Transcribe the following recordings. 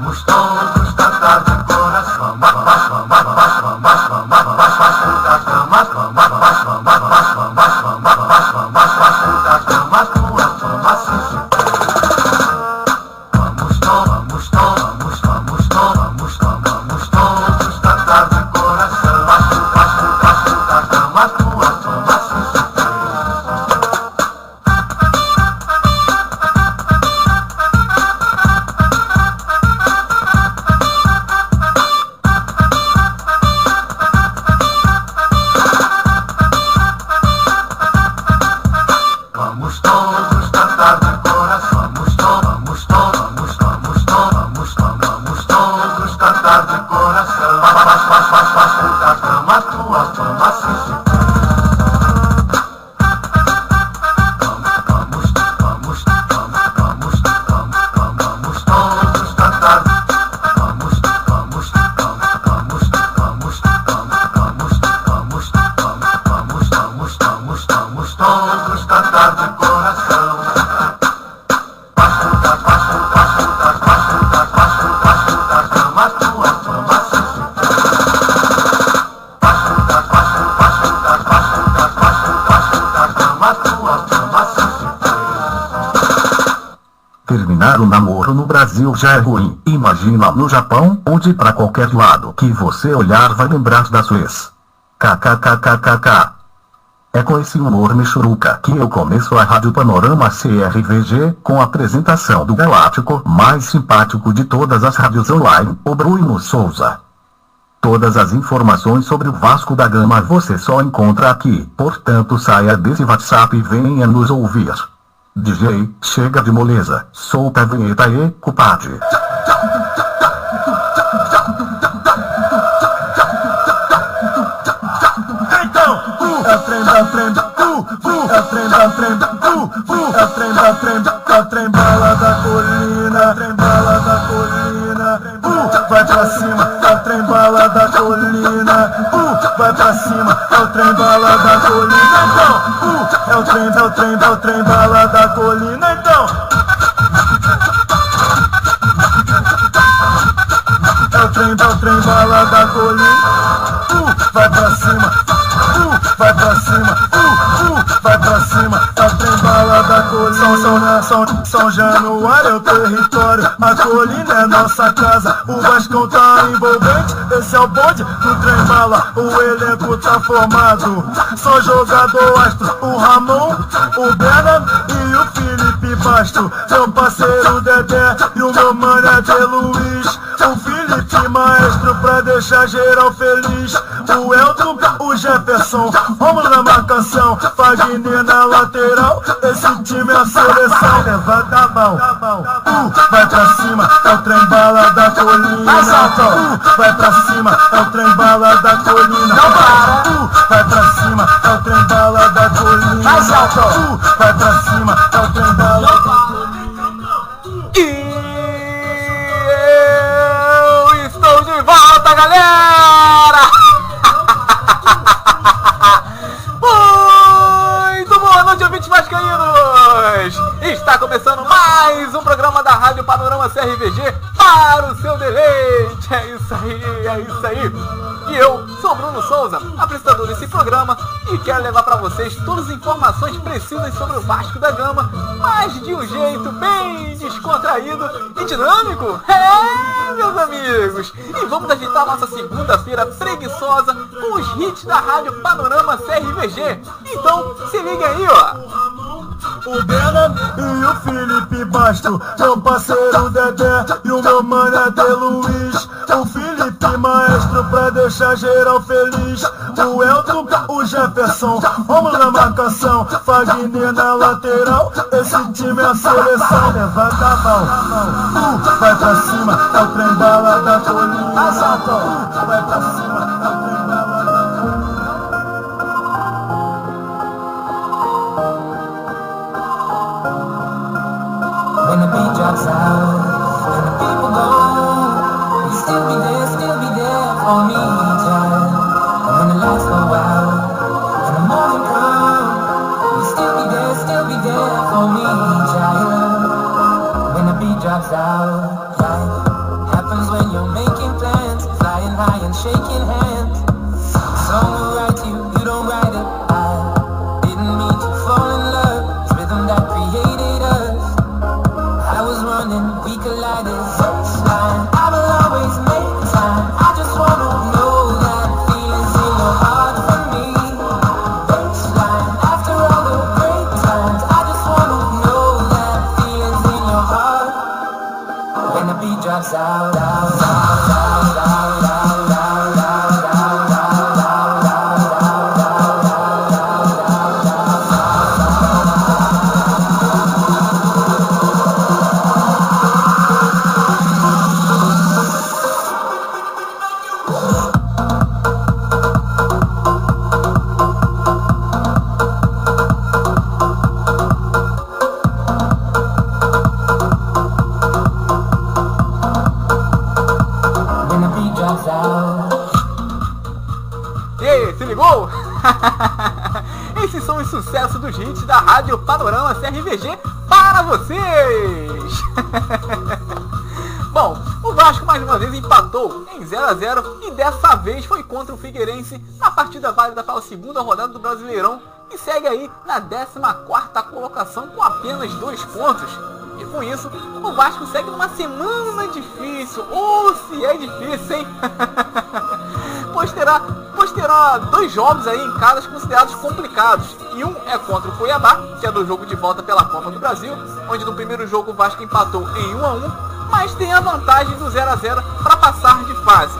Vamos todos cantar de coração. Terminar o namoro no Brasil já é ruim. Imagina no Japão, onde pra qualquer lado que você olhar vai lembrar da sua ex. KKKKKK. É com esse humor michuruca que eu começo a Rádio Panorama CRVG, com a apresentação do galáctico mais simpático de todas as rádios online, o Bruno Souza. Todas as informações sobre o Vasco da Gama você só encontra aqui, portanto saia desse WhatsApp e venha nos ouvir. DJ, chega de moleza, solta a vinheta aí, compadre. Então, é trem da trem, é trem da trem, é trem da trem, é trem bala da colina, trem bala da colina, vai pra cima, é o trem bala da colina, vai pra cima, é o trem bala da colina, então, é o trem, é o trem, é o trem bala da colina, então. É o trem bala da colina, vai pra cima, vai pra cima, vai pra cima, é o trem bala da colina. São Januário é o território, a colina é nossa casa, o Vascão tá envolvente, esse é o bonde do trem bala, o elenco tá formado, só jogador astro, o Ramon, o Berna e o Felipe Basto, meu parceiro Dedé e o meu mano é de Luiz, o Felipe Maestro pra deixar geral feliz, o Elton, o Jefferson, Romulo na marcação, Fagner na lateral, esse time é a seleção, levanta a mão, vai pra cima, é o trem bala da colina, vai pra cima, é o trem bala da colina, vai pra cima, é o trem bala da colina, vai pra cima, é o trem bala da colina. Eu estou de volta, galera! Muito boa noite, ouvintes vascaínos! Está começando mais um programa da Rádio Panorama CRVG para o seu deleite. É isso aí, é isso aí. E eu sou Bruno Souza, apresentador desse programa, e quero levar para vocês todas as informações precisas sobre o Vasco da Gama, mas de um jeito bem descontraído e dinâmico. É, meus amigos! E vamos agitar nossa segunda-feira preguiçosa com os hits da Rádio Panorama CRVG. Então, se liga aí, ó! O Berna e o Felipe Basto, meu parceiro Dedé e o meu mano é de Luiz, o Felipe Maestro pra deixar geral feliz, o Elton, o Jefferson, Romulo na marcação, Fagner na lateral, esse time é a seleção, levanta a mão, vai pra cima, é o trem bala da colina, vai pra cima, é o trem bala da colina. When the beat drops out and the people go, you still be there for me, child. And when the lights go out and the morning come, you still be there for me, child. When the beat drops out, right? and shaking hands. The song will write you, you don't write it. I didn't mean to fall in love. It's rhythm that created us. I was running, we collided. Line, I will always make time. I just wanna know that feelings in your heart for me. Baseline, after all the great times, I just wanna know that feelings in your heart. When the beat drops out, out, out, out, out, out, out, out, out, out, out, out, out, when the beat drops out. E aí, se ligou? Esses são os sucessos dos hits da Rádio Panorama CRVG para vocês! Bom, o Vasco mais uma vez empatou em 0-0 e dessa vez foi contra o Figueirense na partida válida pela segunda rodada do Brasileirão e segue aí na 14ª colocação com apenas 2 pontos. E com isso, o Vasco segue numa semana difícil. Ou se é difícil, hein? Pois terá 2 jogos aí em casa considerados complicados. E um é contra o Cuiabá, que é do jogo de volta pela Copa do Brasil, onde no primeiro jogo o Vasco empatou em 1-1, mas tem a vantagem do 0-0 para passar de fase.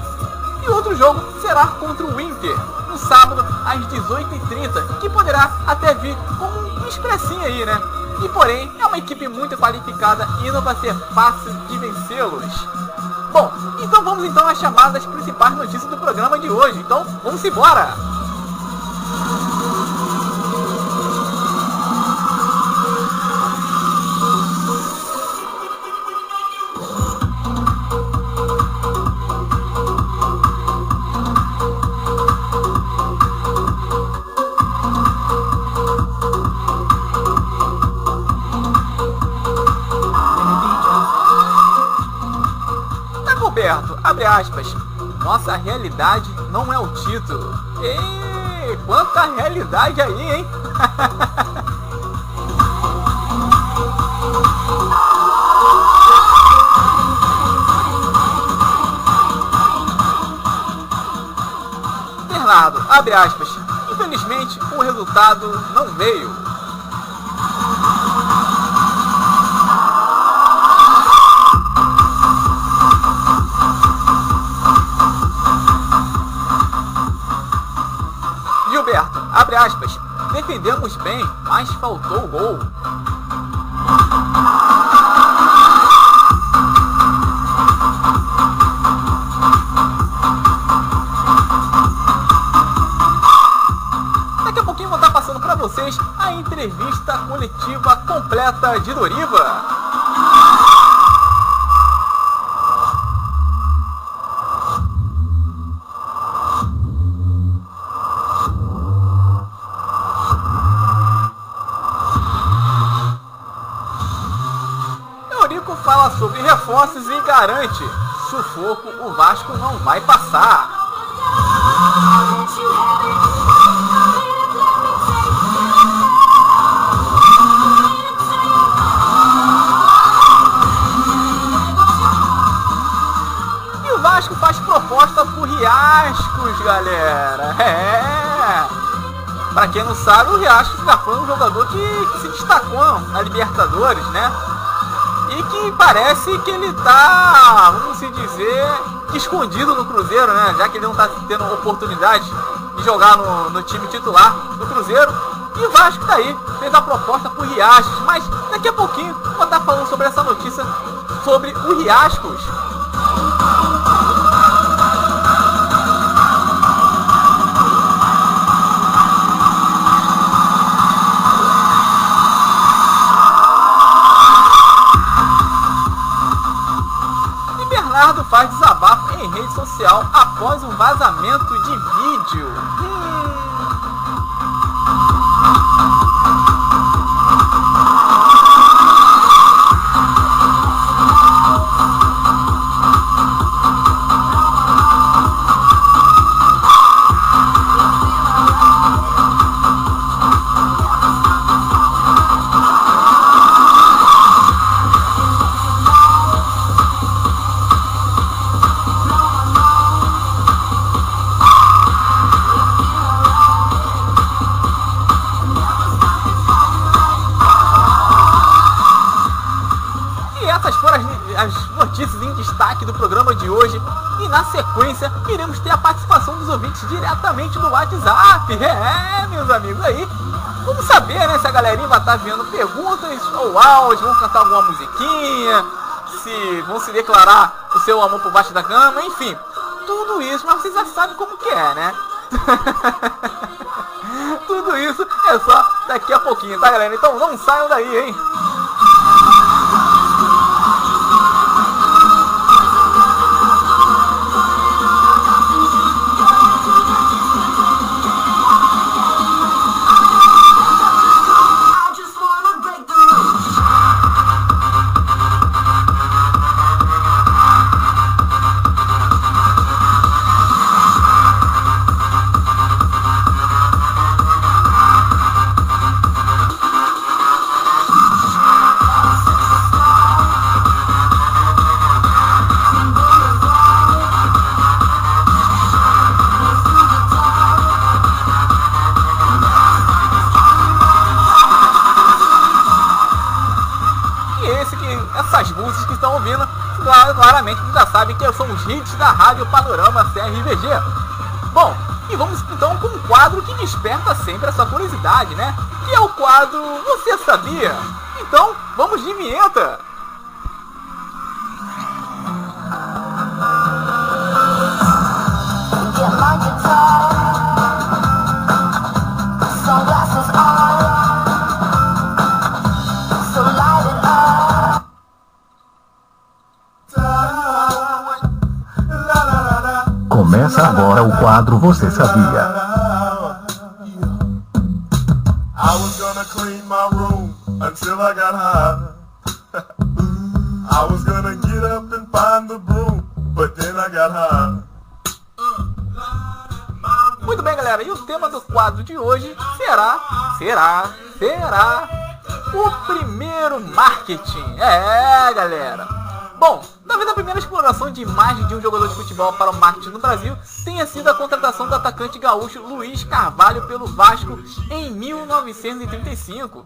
E outro jogo será contra o Inter, no sábado às 18h30, que poderá até vir com um expressinho aí, né? E porém, é uma equipe muito qualificada e não vai ser fácil de vencê-los. Bom, então vamos então às chamadas principais notícias do programa de hoje. Então, vamos embora! Abre aspas, nossa realidade não é o título. E quanta realidade aí, hein? Bernardo, abre aspas, infelizmente o resultado não veio. Gilberto, abre aspas, defendemos bem, mas faltou o gol. Daqui a pouquinho vou estar passando para vocês a entrevista coletiva completa de Doriva. Fala sobre reforços e garante, sufoco o Vasco não vai passar. E o Vasco faz proposta por Riascos, galera. Pra quem não sabe, o Riascos já foi um jogador que se destacou na Libertadores, né? E que parece que ele tá, vamos se dizer, escondido no Cruzeiro, né? Já que ele não tá tendo oportunidade de jogar no time titular do Cruzeiro. E o Vasco tá aí, fez a proposta por Riascos. Mas daqui a pouquinho vou estar falando sobre essa notícia, sobre o Riascos. Bernardo faz desabafo em rede social após um vazamento de vídeo. programa de hoje. E na sequência, iremos ter a participação dos ouvintes diretamente do WhatsApp. Meus amigos, aí vamos saber, né, se a galerinha vai estar vendo perguntas ou áudios, vão cantar alguma musiquinha, se vão se declarar o seu amor por baixo da cama, enfim, tudo isso, mas vocês já sabem como que é, né? Tudo isso é só daqui a pouquinho, tá, galera? Então não saiam daí, hein? Essas músicas que estão ouvindo, claramente já sabem que são os hits da Rádio Panorama CRVG. Bom, e vamos então com um quadro que desperta sempre essa curiosidade, né? Que é o quadro Você Sabia? Então, vamos de vinheta! Começa agora o quadro Você Sabia? I was gonna clean my room until I got high. I was gonna get up and find the broom, but then I got high. Muito bem, galera, e o tema do quadro de hoje será o primeiro marketing. Galera. Bom, talvez a primeira exploração de imagem de um jogador de futebol para o marketing no Brasil tenha sido a contratação do atacante gaúcho Luiz Carvalho pelo Vasco em 1935.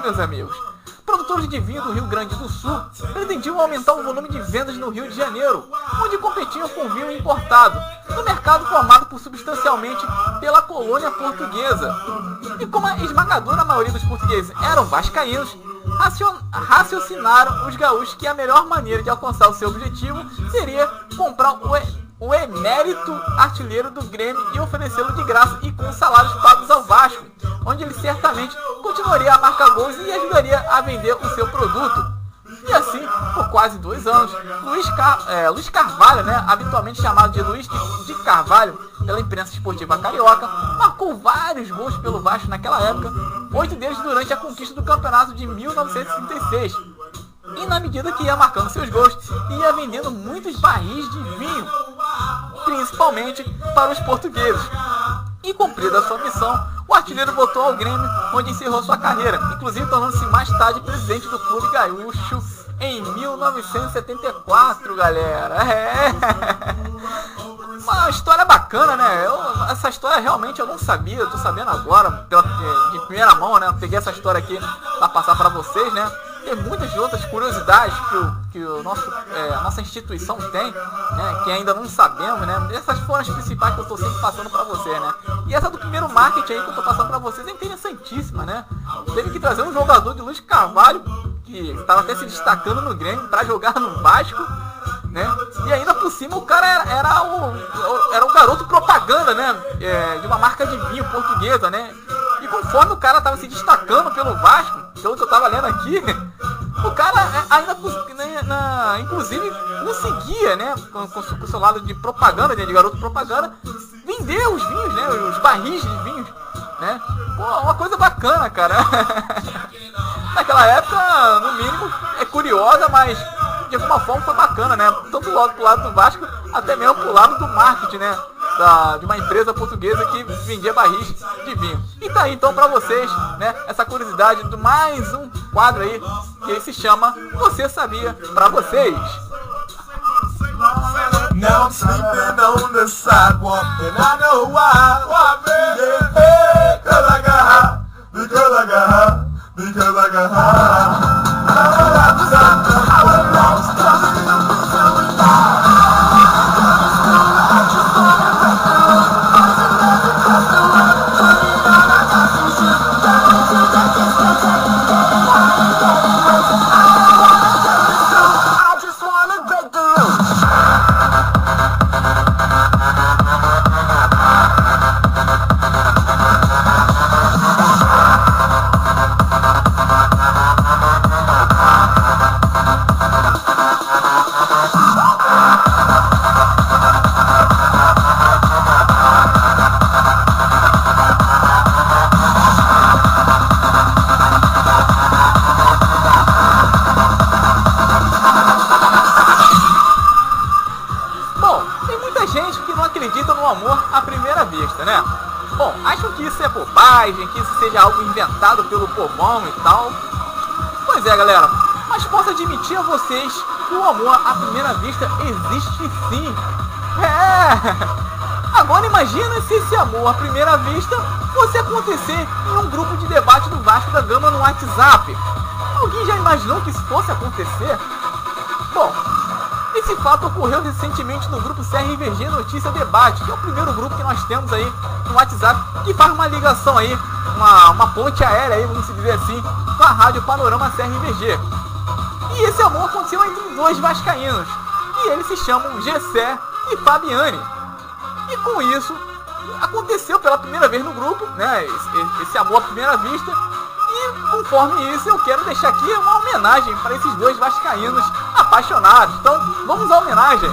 Meus amigos. Produtores de vinho do Rio Grande do Sul pretendiam aumentar o volume de vendas no Rio de Janeiro, onde competiam com vinho importado, no mercado formado por substancialmente pela colônia portuguesa. E como a esmagadora maioria dos portugueses eram vascaínos, raciocinaram os gaúchos que a melhor maneira de alcançar o seu objetivo seria comprar o emérito artilheiro do Grêmio e oferecê-lo de graça e com salários pagos ao Vasco, onde ele certamente continuaria a marcar gols e ajudaria a vender o seu produto. E assim, por quase 2 anos, Luiz Carvalho, né, habitualmente chamado de Luiz de Carvalho pela imprensa esportiva carioca, marcou vários gols pelo Vasco naquela época, 8 deles durante a conquista do campeonato de 1936. E na medida que ia marcando seus gols, ia vendendo muitos barris de vinho, principalmente para os portugueses. E cumprida a sua missão, o artilheiro voltou ao Grêmio, onde encerrou sua carreira, inclusive tornando-se mais tarde presidente do clube gaúcho em 1974, galera. Uma história bacana, né? Essa história realmente eu não sabia, eu tô sabendo agora, de primeira mão, né? Eu peguei essa história aqui para passar para vocês, né? Tem muitas outras curiosidades que a nossa instituição tem, né, que ainda não sabemos, né? Essas foram as principais que eu estou sempre passando para você, né? E essa do primeiro marketing aí que eu estou passando para vocês é interessantíssima, né? Teve que trazer um jogador de Luiz Carvalho, que estava até se destacando no Grêmio, para jogar no Vasco, né? E ainda por cima o cara era o garoto propaganda, né? De uma marca de vinho portuguesa, né? E conforme o cara estava se destacando pelo Vasco, pelo que eu estava lendo aqui, o cara ainda, inclusive, conseguia, né, com o seu lado de propaganda, né, de garoto propaganda, vender os vinhos, né, os barris de vinhos, né? Pô, uma coisa bacana, cara. Naquela época, no mínimo, é curiosa, mas de alguma forma foi bacana, né? Tanto pro lado do Vasco, até mesmo pro lado do marketing, né? De uma empresa portuguesa que vendia barris de vinho. E tá aí então pra vocês, né, essa curiosidade de mais um quadro aí que se chama Você Sabia pra vocês. Now I'm sleeping on the sidewalk and I know why baby, because I got high, because I got high, because I got high. I was lost, acreditam no amor à primeira vista, né? Bom, acham que isso é bobagem, que isso seja algo inventado pelo povão e tal. Pois é, galera, mas posso admitir a vocês que o amor à primeira vista existe sim. Agora imagina se esse amor à primeira vista fosse acontecer em um grupo de debate do Vasco da Gama no WhatsApp. Alguém já imaginou que isso fosse acontecer? Bom, esse fato ocorreu recentemente no grupo CRVG Notícia Debate, que é o primeiro grupo que nós temos aí no WhatsApp, que faz uma ligação aí, uma ponte aérea aí, vamos dizer assim, com a Rádio Panorama CRVG. E esse amor aconteceu entre dois vascaínos, e eles se chamam Gessé e Fabiane. E com isso, aconteceu pela primeira vez no grupo, né, esse amor à primeira vista. E conforme isso, eu quero deixar aqui uma homenagem para esses dois vascaínos apaixonados. Então, vamos à homenagem.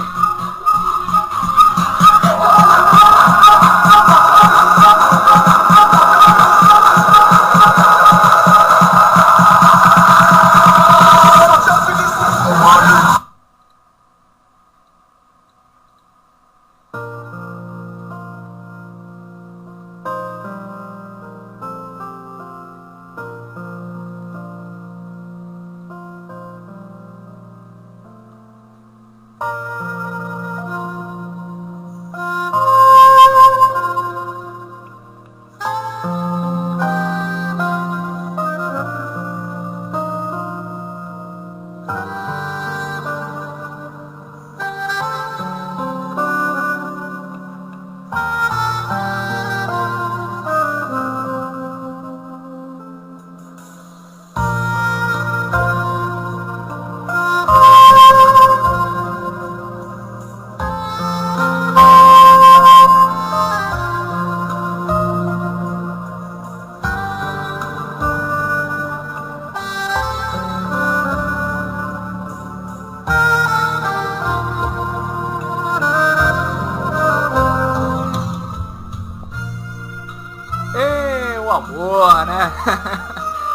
Amor, né?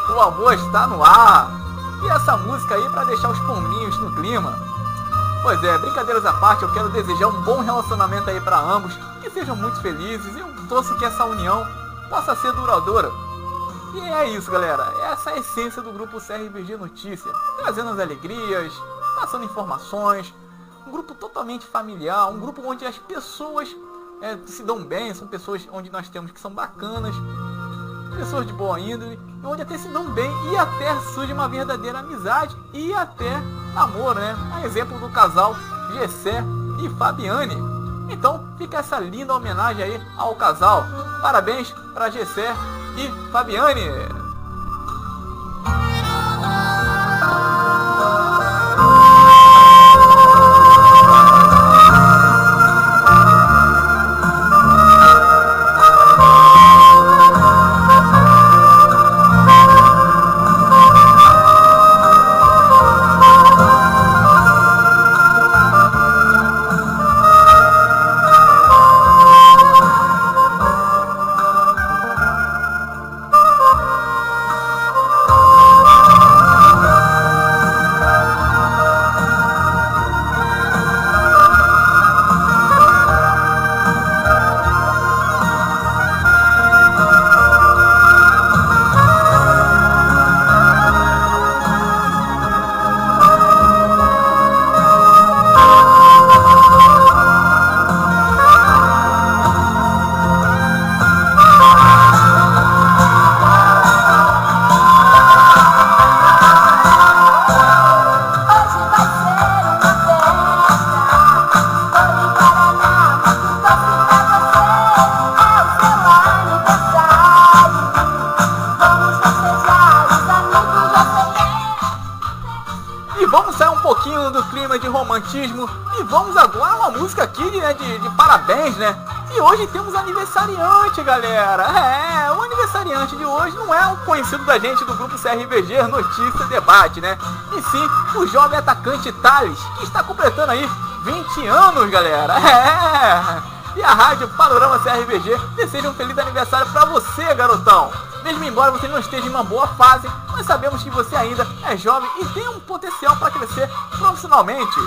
O amor está no ar. E essa música aí para deixar os pombinhos no clima. Pois é, brincadeiras à parte, eu quero desejar um bom relacionamento aí para ambos, que sejam muito felizes, e eu torço que essa união possa ser duradoura. E é isso, galera, essa é a essência do grupo CRVG Notícia, trazendo as alegrias, passando informações, um grupo totalmente familiar, um grupo onde as pessoas se dão bem, são pessoas onde nós temos que são bacanas, pessoas de boa índole, onde até se dão bem e até surge uma verdadeira amizade e até namoro, né? A exemplo do casal Gessé e Fabiane. Então fica essa linda homenagem aí ao casal. Parabéns para Gessé e Fabiane. Do clima de romantismo e vamos agora a uma música aqui de parabéns, né? E hoje temos aniversariante, galera. O aniversariante de hoje não é um conhecido da gente do grupo CRVG Notícia Debate, né? E sim o jovem atacante Thales, que está completando aí 20 anos, galera. E a Rádio Panorama CRVG deseja um feliz aniversário pra você, garotão. Mesmo embora você não esteja em uma boa fase, nós sabemos que você ainda é jovem e tem um potencial para crescer profissionalmente.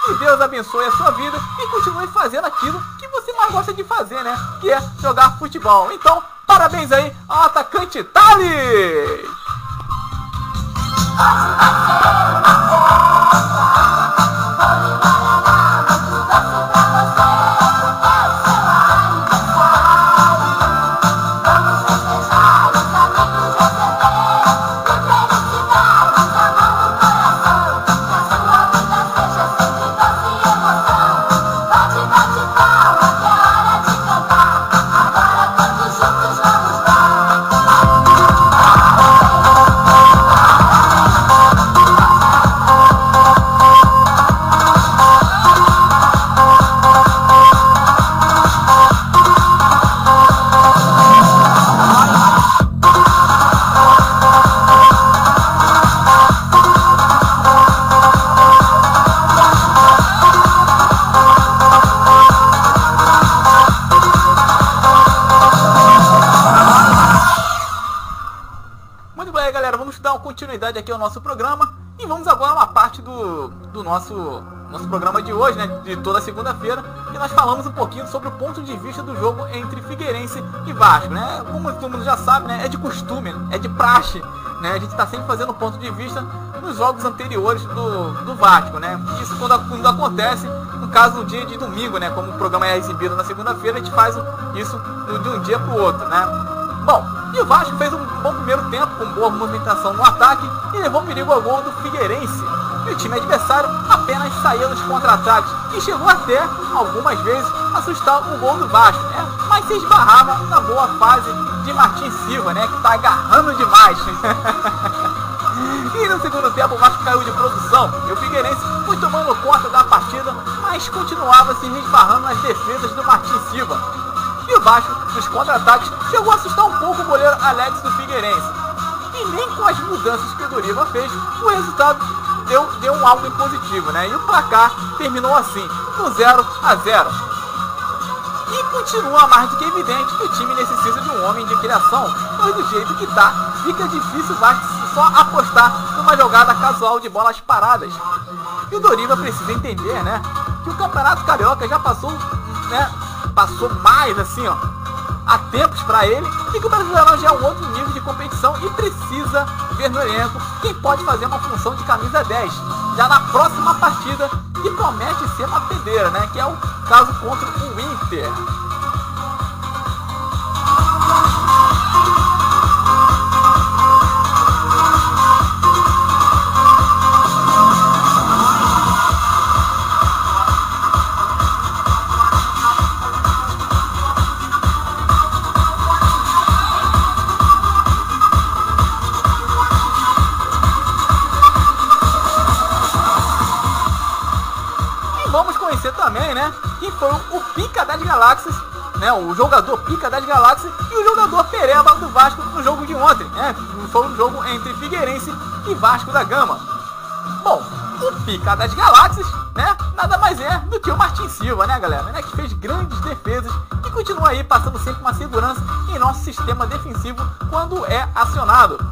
Que Deus abençoe a sua vida e continue fazendo aquilo que você mais gosta de fazer, né? Que é jogar futebol. Então, parabéns aí ao atacante Thales! Continuidade aqui ao nosso programa e vamos agora a uma parte do nosso programa de hoje, né, de toda segunda-feira, que nós falamos um pouquinho sobre o ponto de vista do jogo entre Figueirense e Vasco, né? Como todo mundo já sabe, né, é de costume, é de praxe, né? A gente está sempre fazendo ponto de vista nos jogos anteriores do Vasco, né? Isso quando acontece, no caso no dia de domingo, né? Como o programa é exibido na segunda-feira, a gente faz isso de um dia para o outro, né? Bom, e o Vasco fez um bom primeiro tempo, com boa movimentação no ataque e levou perigo ao gol do Figueirense. E o time adversário apenas saía nos contra-ataques e chegou até, algumas vezes, assustar o gol do Vasco, né? Mas se esbarrava na boa fase de Martin Silva, né? Que tá agarrando demais. E no segundo tempo o Vasco caiu de produção e o Figueirense foi tomando conta da partida, mas continuava se resbarrando nas defesas do Martin Silva. E o Vasco, nos contra-ataques, chegou a assustar um pouco o goleiro Alex do Figueirense. E nem com as mudanças que o Doriva fez, o resultado deu um algo positivo, né? E o placar terminou assim, no 0-0. E continua mais do que evidente que o time necessita de um homem de criação, pois do jeito que tá, fica difícil o Vasco só apostar numa jogada casual de bolas paradas. E o Doriva precisa entender, né, que o Campeonato Carioca já passou, né, passou mais assim, ó, há tempos para ele, e que o Brasileirão já é um outro nível de competição e precisa ver no elenco quem pode fazer uma função de camisa 10 já na próxima partida, que promete ser uma pedeira, né, que é o caso contra o Inter. Também, né, que foi o Pica das Galáxias, né, o jogador Pica das Galáxias e o jogador Pereba do Vasco no jogo de ontem, né, foi um jogo entre Figueirense e Vasco da Gama. Bom, o Pica das Galáxias, né, nada mais é do que o Martin Silva, né, galera, né, que fez grandes defesas e continua aí passando sempre uma segurança em nosso sistema defensivo quando é acionado.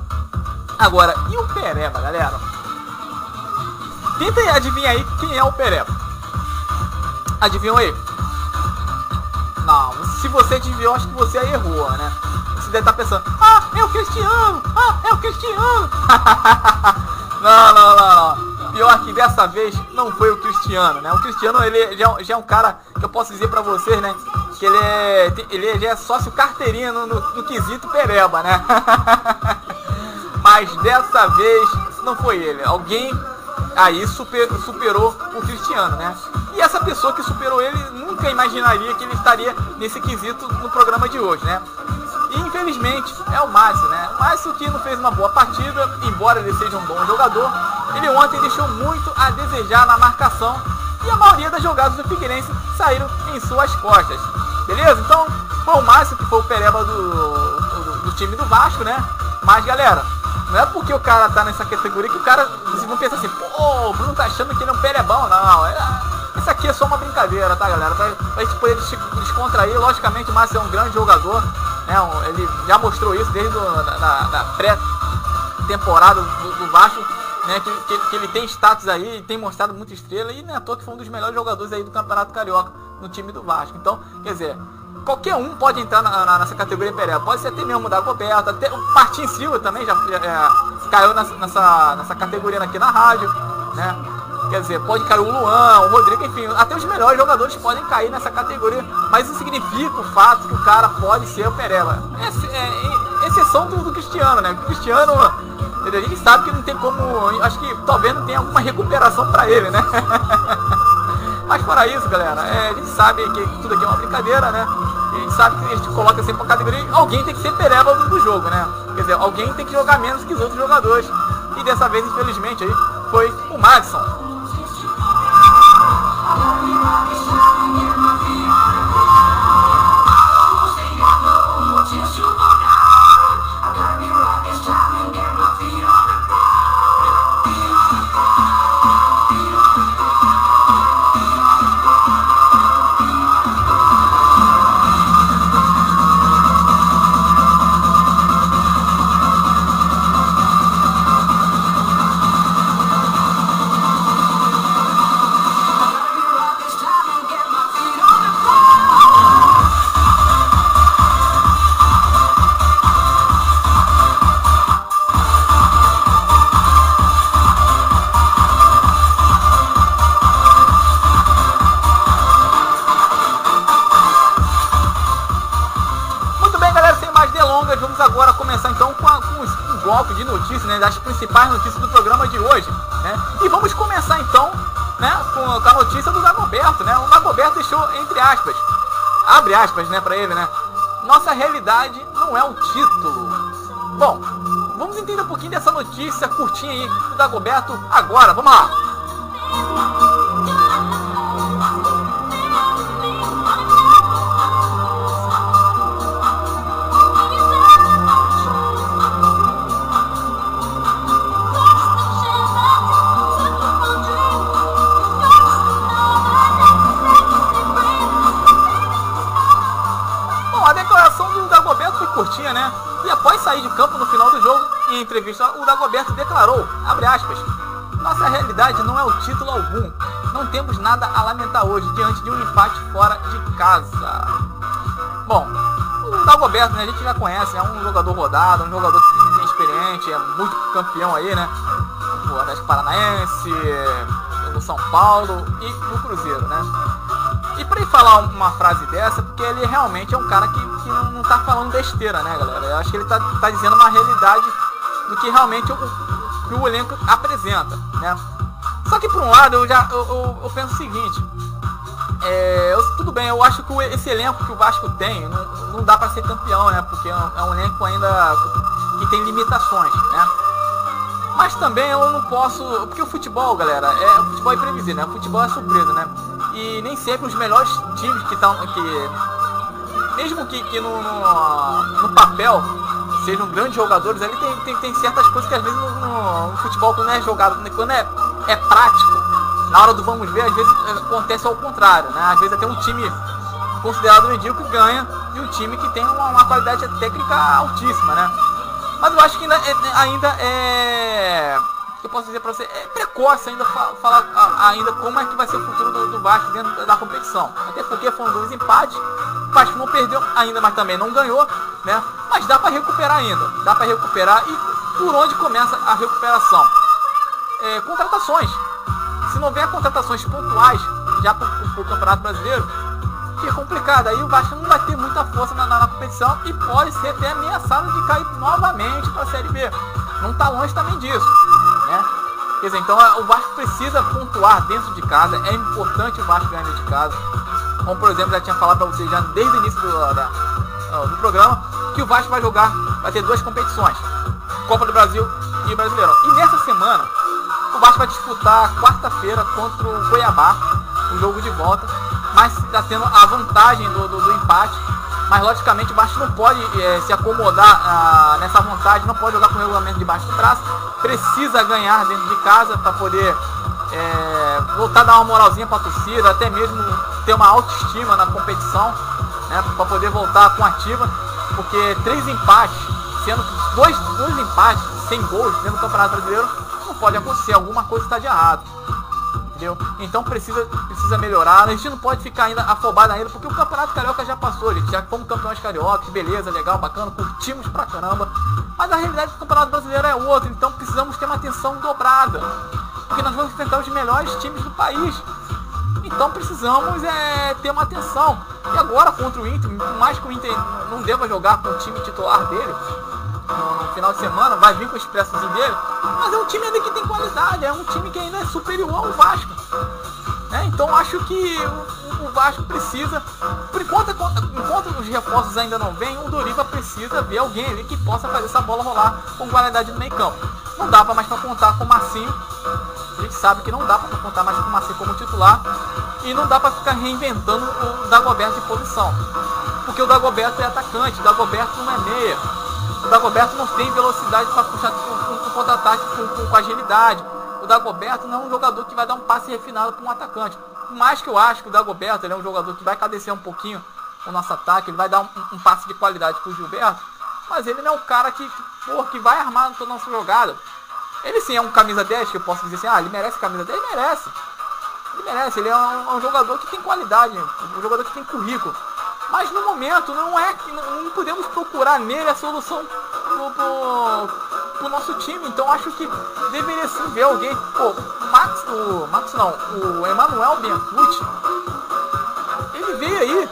Agora, e o Pereba, galera? Tentem adivinhar aí quem é o Pereba. Adivinhou aí? Não, se você adivinhou, acho que você aí errou, né? Você deve estar pensando, é o Cristiano! É o Cristiano! Não. Pior que dessa vez não foi o Cristiano, né? O Cristiano, ele já é um cara que eu posso dizer pra vocês, né? Que ele já é sócio carteirinha no quesito Pereba, né? Mas dessa vez não foi ele. Alguém aí superou o Cristiano, né? E essa pessoa que superou ele nunca imaginaria que ele estaria nesse quesito no programa de hoje, né? E infelizmente é o Márcio, né? O Márcio que não fez uma boa partida, embora ele seja um bom jogador, ele ontem deixou muito a desejar na marcação e a maioria das jogadas do Figueirense saíram em suas costas. Beleza? Então foi o Márcio que foi o Pereba do time do Vasco, né? Mas galera, não é porque o cara tá nessa categoria que o cara, vocês vão pensar assim, pô, o Bruno tá achando que ele é um perebão, não. Isso aqui é só uma brincadeira, tá, galera? Pra gente poder descontrair. Logicamente, o Márcio é um grande jogador, né? Ele já mostrou isso desde da pré-temporada do Vasco, né? Que ele tem status aí, tem mostrado muita estrela e não é à toa que foi um dos melhores jogadores aí do Campeonato Carioca no time do Vasco. Então, quer dizer, qualquer um pode entrar nessa categoria Pereba. Pode ser até mesmo o Dagoberto, até o Martins Silva também já caiu nessa categoria aqui na rádio, né? Quer dizer, pode cair o Luan, o Rodrigo, enfim, até os melhores jogadores podem cair nessa categoria, mas isso significa o fato que o cara pode ser o Pereba. Exceção do Cristiano, né? O Cristiano, a gente sabe que não tem como, acho que talvez não tenha alguma recuperação pra ele, né? Mas fora isso, galera, a gente sabe que tudo aqui é uma brincadeira, né? A gente sabe que a gente coloca sempre uma categoria, alguém tem que ser Pereba do jogo, né? Quer dizer, alguém tem que jogar menos que os outros jogadores. E dessa vez, infelizmente, aí foi o Madison. Agora começar então com um bloco de notícias, né, das principais notícias do programa de hoje, né? E vamos começar então, né, com a notícia do Dagoberto, né? O Dagoberto deixou entre aspas, abre aspas, né, para ele, né? Nossa realidade não é o título. Bom, vamos entender um pouquinho dessa notícia curtinha aí do Dagoberto agora. Vamos lá. Curtinha, né? E após sair de campo no final do jogo, em entrevista, o Dagoberto declarou, abre aspas, nossa realidade não é o título algum. Não temos nada a lamentar hoje diante de um empate fora de casa. Bom, o Dagoberto, né, a gente já conhece, é um jogador rodado, um jogador que tem experiente, é muito campeão aí, né? O Atlético Paranaense, no São Paulo e no Cruzeiro, né? E pra ele falar uma frase dessa, porque ele realmente é um cara que não tá falando besteira, né, galera? Eu acho que ele tá dizendo uma realidade do que realmente o elenco apresenta, né? Só que por um lado eu penso o seguinte, tudo bem, eu acho que esse elenco que o Vasco tem não dá pra ser campeão, né? Porque é um elenco ainda que tem limitações, né? Mas também eu não posso, porque o futebol, galera, o futebol é imprevisível, né? O futebol é surpresa, né? E nem sempre os melhores times que estão, mesmo que no papel sejam grandes jogadores, ali tem certas coisas que às vezes no futebol, quando é jogado, quando é prático, na hora do vamos ver, às vezes acontece ao contrário, né? Às vezes até um time considerado medíocre ganha de um time que tem uma qualidade técnica altíssima, né? Mas eu acho que ainda é... O que eu posso dizer pra você? É precoce ainda falar ainda como é que vai ser o futuro do Vasco dentro da competição. Até porque foram 2 empates, o Vasco não perdeu ainda, mas também não ganhou, né? Mas dá pra recuperar ainda. Dá pra recuperar. E por onde começa a recuperação? Contratações. Se não houver contratações pontuais já pro Campeonato Brasileiro, fica complicado. Aí o Vasco não vai ter muita força na competição e pode ser até ameaçado de cair novamente para a Série B. Não está longe também disso, né? Quer dizer, então o Vasco precisa pontuar dentro de casa. É importante o Vasco ganhar dentro de casa. Como, por exemplo, já tinha falado para vocês já desde o início do programa, que o Vasco vai ter 2 competições, Copa do Brasil e Brasileirão. E nessa semana o Vasco vai disputar quarta-feira contra o Cuiabá, um jogo de volta, mas está tendo a vantagem do empate. Mas logicamente o Vasco não pode se acomodar nessa vantagem, não pode jogar com o regulamento debaixo do braço, precisa ganhar dentro de casa para poder voltar a dar uma moralzinha para a torcida, até mesmo ter uma autoestima na competição, né, para poder voltar com ativa, porque 3 empates, sendo que dois empates sem gols dentro do Campeonato Brasileiro, não pode acontecer, alguma coisa está de errado. Entendeu? Então precisa precisa melhorar, a gente não pode ficar ainda afobado ainda, porque o Campeonato Carioca já passou, gente, já fomos campeões cariocas, beleza, legal, bacana, curtimos pra caramba, mas a realidade do Campeonato Brasileiro é outra, então precisamos ter uma atenção dobrada, porque nós vamos enfrentar os melhores times do país, então precisamos ter uma atenção. E agora contra o Inter, por mais que o Inter não deva jogar com o time titular dele no final de semana, vai vir com o expressozinho dele, mas é um time ainda que tem qualidade, é um time que ainda é superior ao Vasco, né? Então acho que o Vasco precisa, por enquanto os reforços ainda não vêm, o Doriva precisa ver alguém ali que possa fazer essa bola rolar com qualidade no meio campo. Não dá mais para contar com o Marcinho, a gente sabe que não dá para contar mais com o Marcinho como titular, e não dá para ficar reinventando o Dagoberto de posição, porque o Dagoberto é atacante, o Dagoberto não é meia, o Dagoberto não tem velocidade para puxar um contra-ataque com agilidade. O Dagoberto não é um jogador que vai dar um passe refinado para um atacante. Por mais que eu acho que o Dagoberto ele é um jogador que vai cadenciar um pouquinho o nosso ataque, ele vai dar um passe de qualidade para o Gilberto, mas ele não é um cara que vai armar toda a nossa jogada. Ele sim é um camisa 10, que eu posso dizer assim, ele merece camisa 10, ele merece. Ele merece, ele é um jogador que tem qualidade, um jogador que tem currículo. Mas no momento não podemos procurar nele a solução pro nosso time. Então acho que deveria sim ver alguém. O Emanuel Biancucci, ele veio aí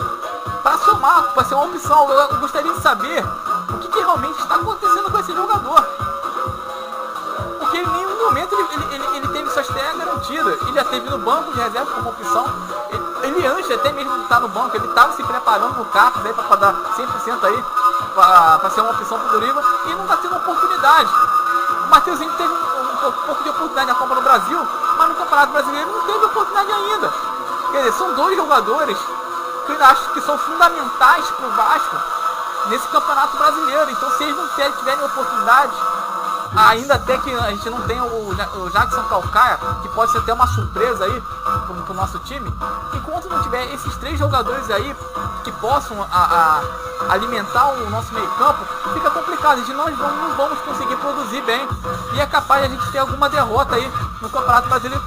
para somar, para ser uma opção. Eu gostaria de saber o que realmente está acontecendo com esse jogador. Porque em nenhum momento ele teve sua estreia garantida. Ele já esteve no banco de reserva como opção. Ele antes até mesmo de estar no banco, ele estava se preparando no CAPES aí para dar 100% aí, para ser uma opção para o Doriva, e não está tendo oportunidade. O Mateuzinho teve um pouco de oportunidade na Copa do Brasil, mas no Campeonato Brasileiro não teve oportunidade ainda. Quer dizer, são dois jogadores que eu acho que são fundamentais para o Vasco nesse Campeonato Brasileiro. Então se eles não tiverem oportunidade, ainda até que a gente não tenha o Jackson Calcaia, que pode ser até uma surpresa aí pro nosso time, enquanto não tiver esses três jogadores aí que possam alimentar o nosso meio campo, fica complicado, nós não vamos conseguir produzir bem, e é capaz de a gente ter alguma derrota aí no Campeonato Brasileiro,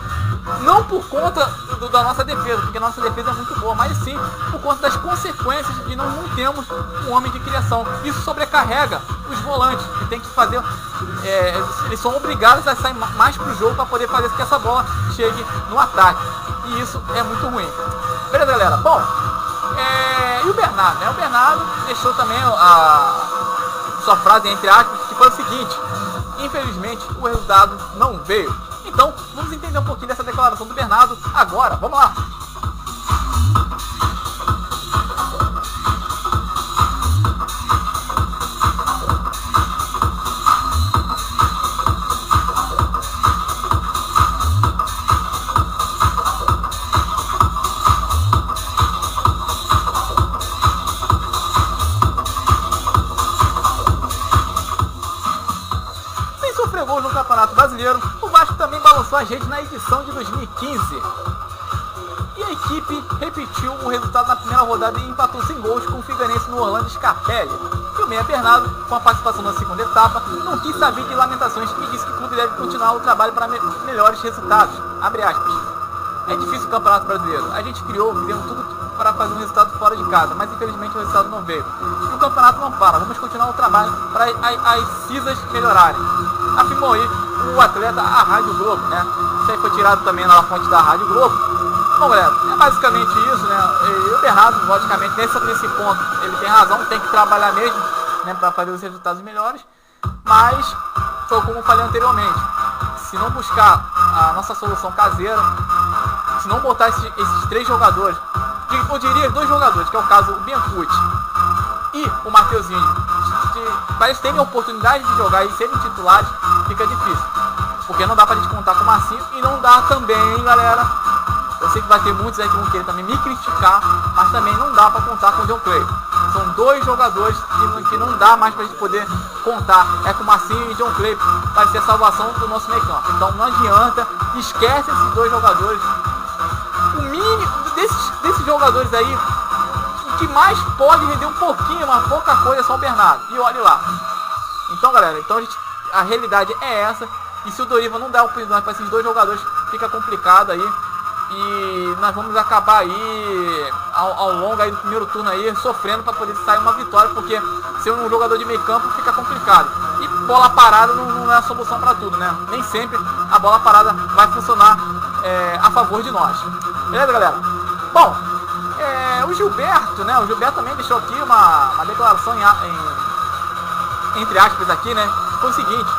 não por conta da nossa defesa, porque a nossa defesa é muito boa, mas sim por conta das consequências de nós não termos um homem de criação. Isso sobrecarrega os volantes, que tem que fazer, eles são obrigados a sair mais pro jogo para poder fazer com que essa bola chegue no ataque, e isso é muito ruim. Beleza, galera? Bom, e o Bernardo, né? O Bernardo deixou também a sua frase, entre aspas, que foi o seguinte: infelizmente o resultado não veio. Então, vamos entender um pouquinho dessa declaração do Bernardo agora. Vamos lá! Sem sofrer gols no Campeonato Brasileiro, o Vasco também balançou a gente na edição de 2015. E a equipe repetiu o resultado na primeira rodada e empatou sem gols com o Figueirense no Orlando Scarpelli. E o meia Bernardo, com a participação na segunda etapa, não quis saber de lamentações e disse que o clube deve continuar o trabalho para melhores resultados. Abre aspas. É difícil o Campeonato Brasileiro. A gente fizemos tudo para fazer um resultado fora de casa, mas infelizmente o resultado não veio. E o campeonato não para. Vamos continuar o trabalho para as CISAs melhorarem. Afirmou aí o atleta à Rádio Globo, né? Isso aí foi tirado também na fonte da Rádio Globo. Bom, galera, é basicamente isso, né? E o Bernardo, logicamente, nesse ponto, ele tem razão, tem que trabalhar mesmo, né, para fazer os resultados melhores. Mas, foi como eu falei anteriormente, se não buscar a nossa solução caseira, se não botar esses três jogadores, eu diria dois jogadores, que é o caso do Biancucci e o Mateuzinho, para eles terem a oportunidade de jogar e serem titulares, fica difícil. Porque não dá pra gente contar com o Marcinho, e não dá também, galera, eu sei que vai ter muitos aí que vão querer também me criticar, mas também não dá pra contar com o John Clay. São dois jogadores que não dá mais pra gente poder contar, é com o Marcinho e John Clay, para ser a salvação do nosso meio campo. Então não adianta, esquece esses dois jogadores. O mínimo desses jogadores aí, o que mais pode render um pouquinho, uma pouca coisa, é só o Bernardo. E olhe lá. Então, galera, a realidade é essa. E se o Doriva não der oportunidade para esses dois jogadores, fica complicado aí. E nós vamos acabar aí ao longo aí do primeiro turno aí sofrendo para poder sair uma vitória, porque ser um jogador de meio campo fica complicado. E bola parada não é a solução para tudo, né? Nem sempre a bola parada vai funcionar a favor de nós. Beleza, galera? Bom, o Gilberto, né? O Gilberto também deixou aqui uma declaração entre aspas aqui, né? Foi o seguinte: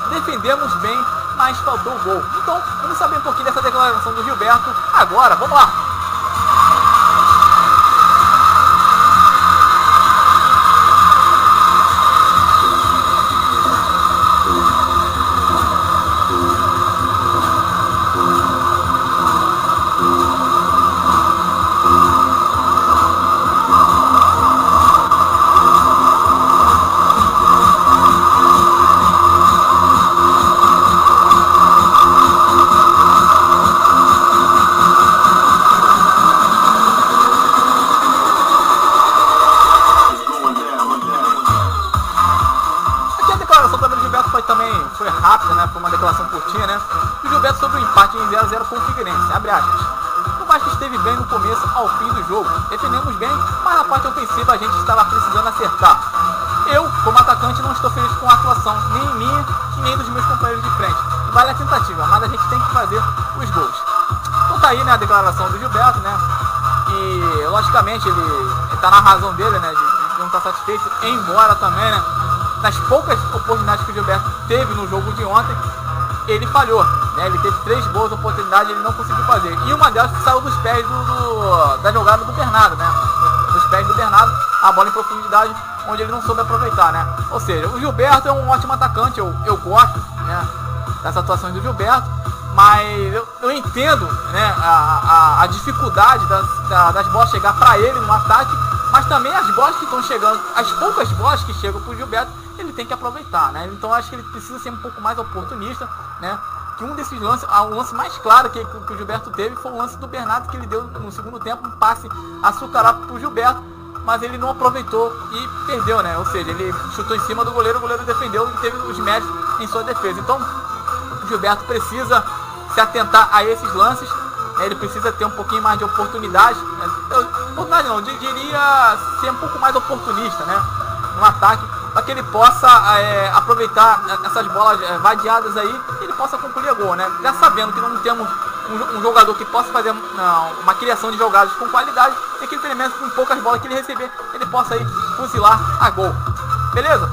defendemos bem, mas faltou o gol. Então, vamos saber um pouquinho dessa declaração do Gilberto agora. Vamos lá! Foi rápida, né? Foi uma declaração curtinha, né? O Gilberto sobre o empate em 0-0 com o Figueirense, abre aspas. O Vasco esteve bem no começo ao fim do jogo, defendemos bem, mas na parte ofensiva a gente estava precisando acertar. Eu, como atacante, não estou feliz com a atuação, nem minha e nem dos meus companheiros de frente. Vale a tentativa, mas a gente tem que fazer os gols. Então tá aí, né, a declaração do Gilberto, né? E logicamente ele tá na razão dele, né? De não estar satisfeito, embora também, né? Nas poucas oportunidades que o Gilberto teve no jogo de ontem, ele falhou, né? Ele teve 3 boas oportunidades e ele não conseguiu fazer. E uma delas saiu dos pés da jogada do Bernardo, né? Dos pés do Bernardo, a bola em profundidade, onde ele não soube aproveitar, né? Ou seja, o Gilberto é um ótimo atacante, eu gosto, né, dessa atuação do Gilberto, mas eu entendo, né, a dificuldade das bolas chegar para ele no ataque, mas também as bolas que estão chegando, as poucas bolas que chegam para o Gilberto, ele tem que aproveitar, né? Então acho que ele precisa ser um pouco mais oportunista, né? Que um desses lances, o lance mais claro que o Gilberto teve foi o lance do Bernardo, que ele deu no segundo tempo um passe açucarado para o Gilberto, mas ele não aproveitou e perdeu, né? Ou seja, ele chutou em cima do goleiro, o goleiro defendeu e teve os méritos em sua defesa. Então o Gilberto precisa se atentar a esses lances, né? Ele precisa ter um pouquinho mais de oportunidade, né? Oportunidade não, eu diria ser um pouco mais oportunista, né? No ataque, para que ele possa aproveitar essas bolas vadiadas aí e ele possa concluir a gol, né? Já sabendo que não temos um jogador que possa fazer uma criação de jogadas com qualidade, e que pelo menos com poucas bolas que ele receber, ele possa aí fuzilar a gol. Beleza?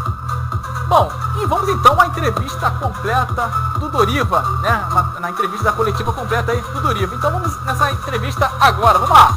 Bom, e vamos então à entrevista completa do Doriva, né? Na entrevista da coletiva completa aí do Doriva. Então vamos nessa entrevista agora, vamos lá!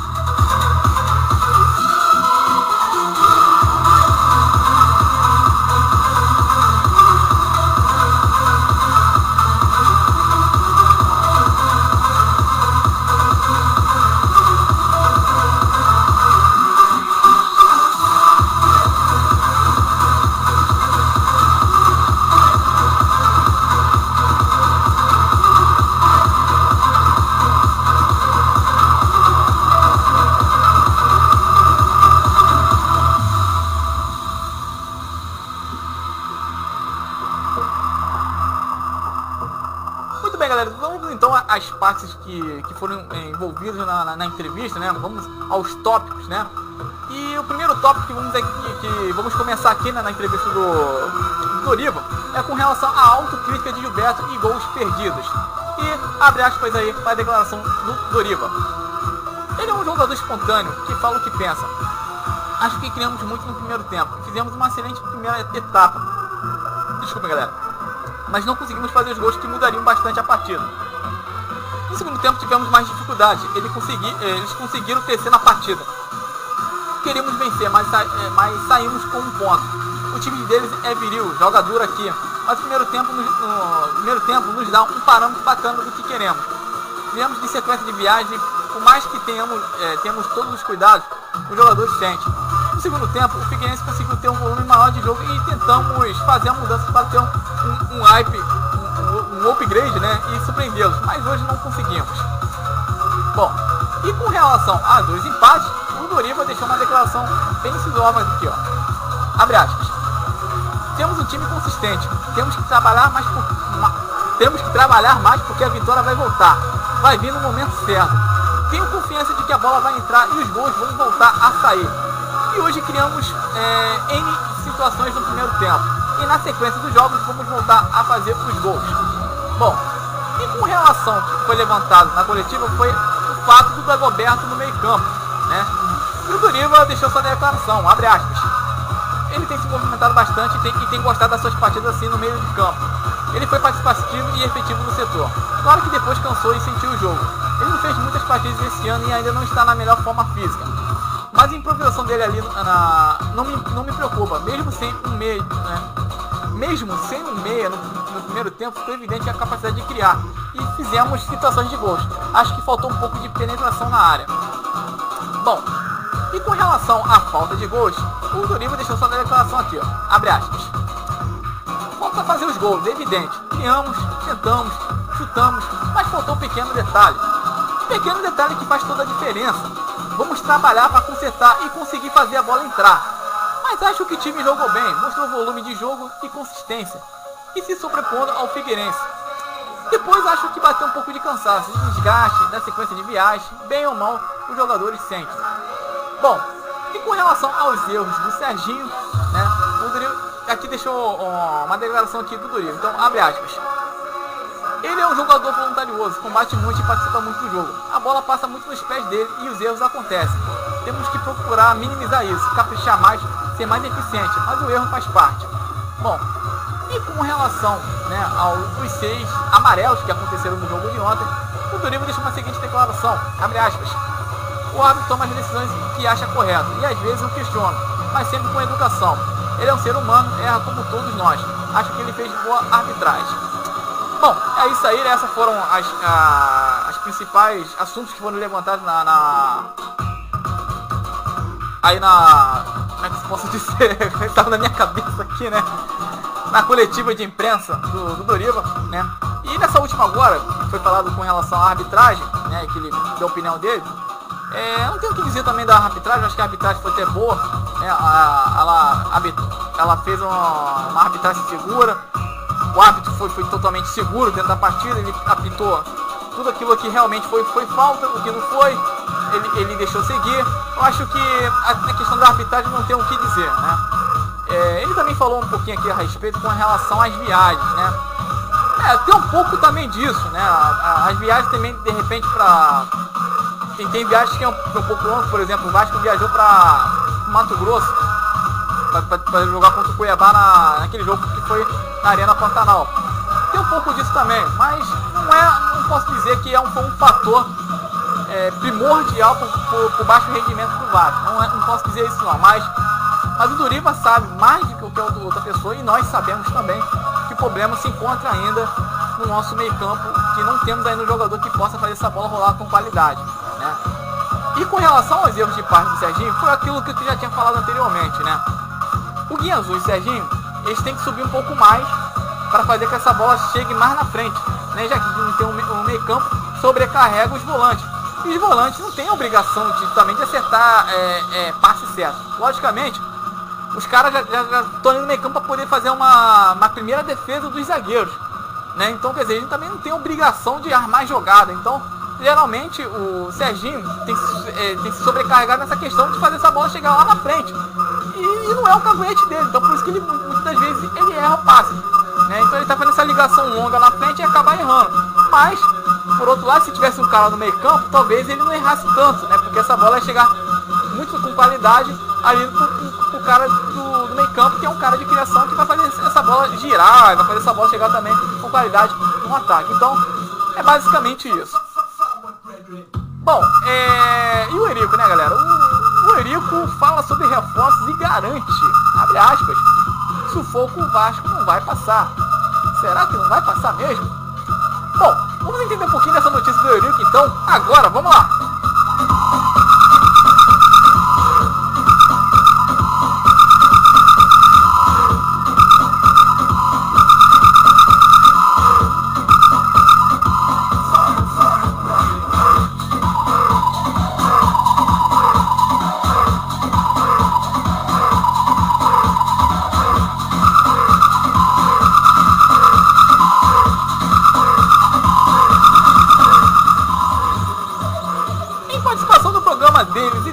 Vamos então às partes que foram envolvidas na entrevista, né? Vamos aos tópicos, né? E o primeiro tópico que vamos começar aqui, né, na entrevista do Doriva é com relação à autocrítica de Gilberto e gols perdidos. E abre aspas aí para a declaração do Doriva. Ele é um jogador espontâneo que fala o que pensa. Acho que criamos muito no primeiro tempo. Fizemos uma excelente primeira etapa. Desculpa, galera. Mas não conseguimos fazer os gols que mudariam bastante a partida. No segundo tempo tivemos mais dificuldade. Eles conseguiram crescer na partida. Queríamos vencer, mas saímos com um ponto. O time deles é viril, joga duro aqui. Mas no primeiro tempo nos dá um parâmetro bacana do que queremos. Viemos de sequência de viagem, por mais que temos todos os cuidados, os jogadores sentem. No segundo tempo, o Figueirense conseguiu ter um volume maior de jogo e tentamos fazer a mudança para ter um hype, um upgrade, né, e surpreendê-los, mas hoje não conseguimos. Bom, e com relação a 2 empates, o Doriva deixou uma declaração bem incisosa aqui, ó. Abre aspas. Temos um time consistente, temos que trabalhar mais porque a vitória vai voltar, vai vir no momento certo. tenho confiança de que a bola vai entrar e os gols vão voltar a sair. E hoje criamos N situações no primeiro tempo. E na sequência dos jogos vamos voltar a fazer os gols. Bom, e com relação ao que foi levantado na coletiva foi o fato do Dagoberto no meio campo, né? E o Doriva deixou sua declaração, abre aspas. Ele tem se movimentado bastante e tem gostado das suas partidas assim no meio de campo. Ele foi participativo e efetivo no setor. Claro que depois cansou e sentiu o jogo. Ele não fez muitas partidas esse ano e ainda não está na melhor forma física. Mas a improvisação dele ali não me preocupa, mesmo sem um meia, né? Mesmo sem um meia no primeiro tempo, ficou evidente a capacidade de criar. E fizemos situações de gols. Acho que faltou um pouco de penetração na área. Bom, e com relação à falta de gols, o Doriva deixou sua declaração aqui, ó, abre aspas. Falta fazer os gols, é evidente. Criamos, tentamos, chutamos, mas faltou um pequeno detalhe. Pequeno detalhe que faz toda a diferença. Vamos trabalhar para consertar e conseguir fazer a bola entrar. Mas acho que o time jogou bem, mostrou volume de jogo e consistência, e se sobrepondo ao Figueirense. Depois acho que bateu um pouco de cansaço, de desgaste, da sequência de viagem, bem ou mal, os jogadores sentem. Bom, e com relação aos erros do Serginho, né, o Doriva aqui deixou uma declaração aqui do Doriva, então abre aspas. Ele é um jogador voluntarioso, combate muito e participa muito do jogo. A bola passa muito nos pés dele e os erros acontecem. Temos que procurar minimizar isso, caprichar mais, ser mais eficiente, mas o erro faz parte. Bom, e com relação, né, aos 6 amarelos que aconteceram no jogo de ontem, o Doriva deixou uma seguinte declaração, abre aspas. O árbitro toma as decisões que acha correto e às vezes o questiona, mas sempre com educação. Ele é um ser humano, erra como todos nós. Acho que ele fez boa arbitragem. Bom, é isso aí, né? Essas foram as principais assuntos que foram levantados como é que eu posso dizer? Estava na minha cabeça aqui, né? Na coletiva de imprensa do Doriva, né? E nessa última agora, que foi falado com relação à arbitragem, né? Que ele deu a opinião dele. Não tenho o que dizer também da arbitragem, acho que a arbitragem foi até boa, né? Ela fez uma arbitragem segura. O árbitro foi totalmente seguro dentro da partida, ele apitou tudo aquilo que realmente foi falta, o que não foi, ele deixou seguir. Eu acho que a questão da arbitragem não tem o que dizer, né? Ele também falou um pouquinho aqui a respeito com relação às viagens, né? Tem um pouco também disso, né? As viagens também, de repente, tem viagens que é um pouco longo, por exemplo, o Vasco viajou para Mato Grosso para jogar contra o Cuiabá naquele jogo que foi na Arena Pantanal. Tem um pouco disso também, mas não posso dizer que foi um fator primordial para o baixo rendimento do Vasco. Não posso dizer isso não, mas o Doriva sabe mais do que qualquer outra pessoa e nós sabemos também que o problema se encontra ainda no nosso meio campo, que não temos ainda um jogador que possa fazer essa bola rolar com qualidade, né? E com relação aos erros de parte do Serginho, foi aquilo que eu já tinha falado anteriormente, né? O Guinha Azul e o Serginho, eles têm que subir um pouco mais para fazer que essa bola chegue mais na frente, né? Já que não tem um meio campo, sobrecarrega os volantes. E os volantes não têm a obrigação também de acertar passe certo. Logicamente, os caras já estão indo no meio campo para poder fazer uma primeira defesa dos zagueiros, né? Então, quer dizer, ele também não tem obrigação de armar jogada. Então, geralmente, o Serginho tem que se sobrecarregar nessa questão de fazer essa bola chegar lá na frente. E não é o caguete dele, então por isso que ele, muitas das vezes ele erra o passe, né? Então ele está fazendo essa ligação longa na frente e acaba errando. Mas, por outro lado, se tivesse um cara no meio campo, talvez ele não errasse tanto, né? Porque essa bola ia chegar muito com qualidade ali pro cara do meio campo, que é um cara de criação que vai fazer essa bola girar, vai fazer essa bola chegar também com qualidade no ataque. Então, é basicamente isso. Bom, e o Eurico, né, galera? O Eurico fala sobre reforços e garante, abre aspas, sufoco o Vasco não vai passar. Será que não vai passar mesmo? Bom, vamos entender um pouquinho dessa notícia do Eurico, então, agora, vamos lá!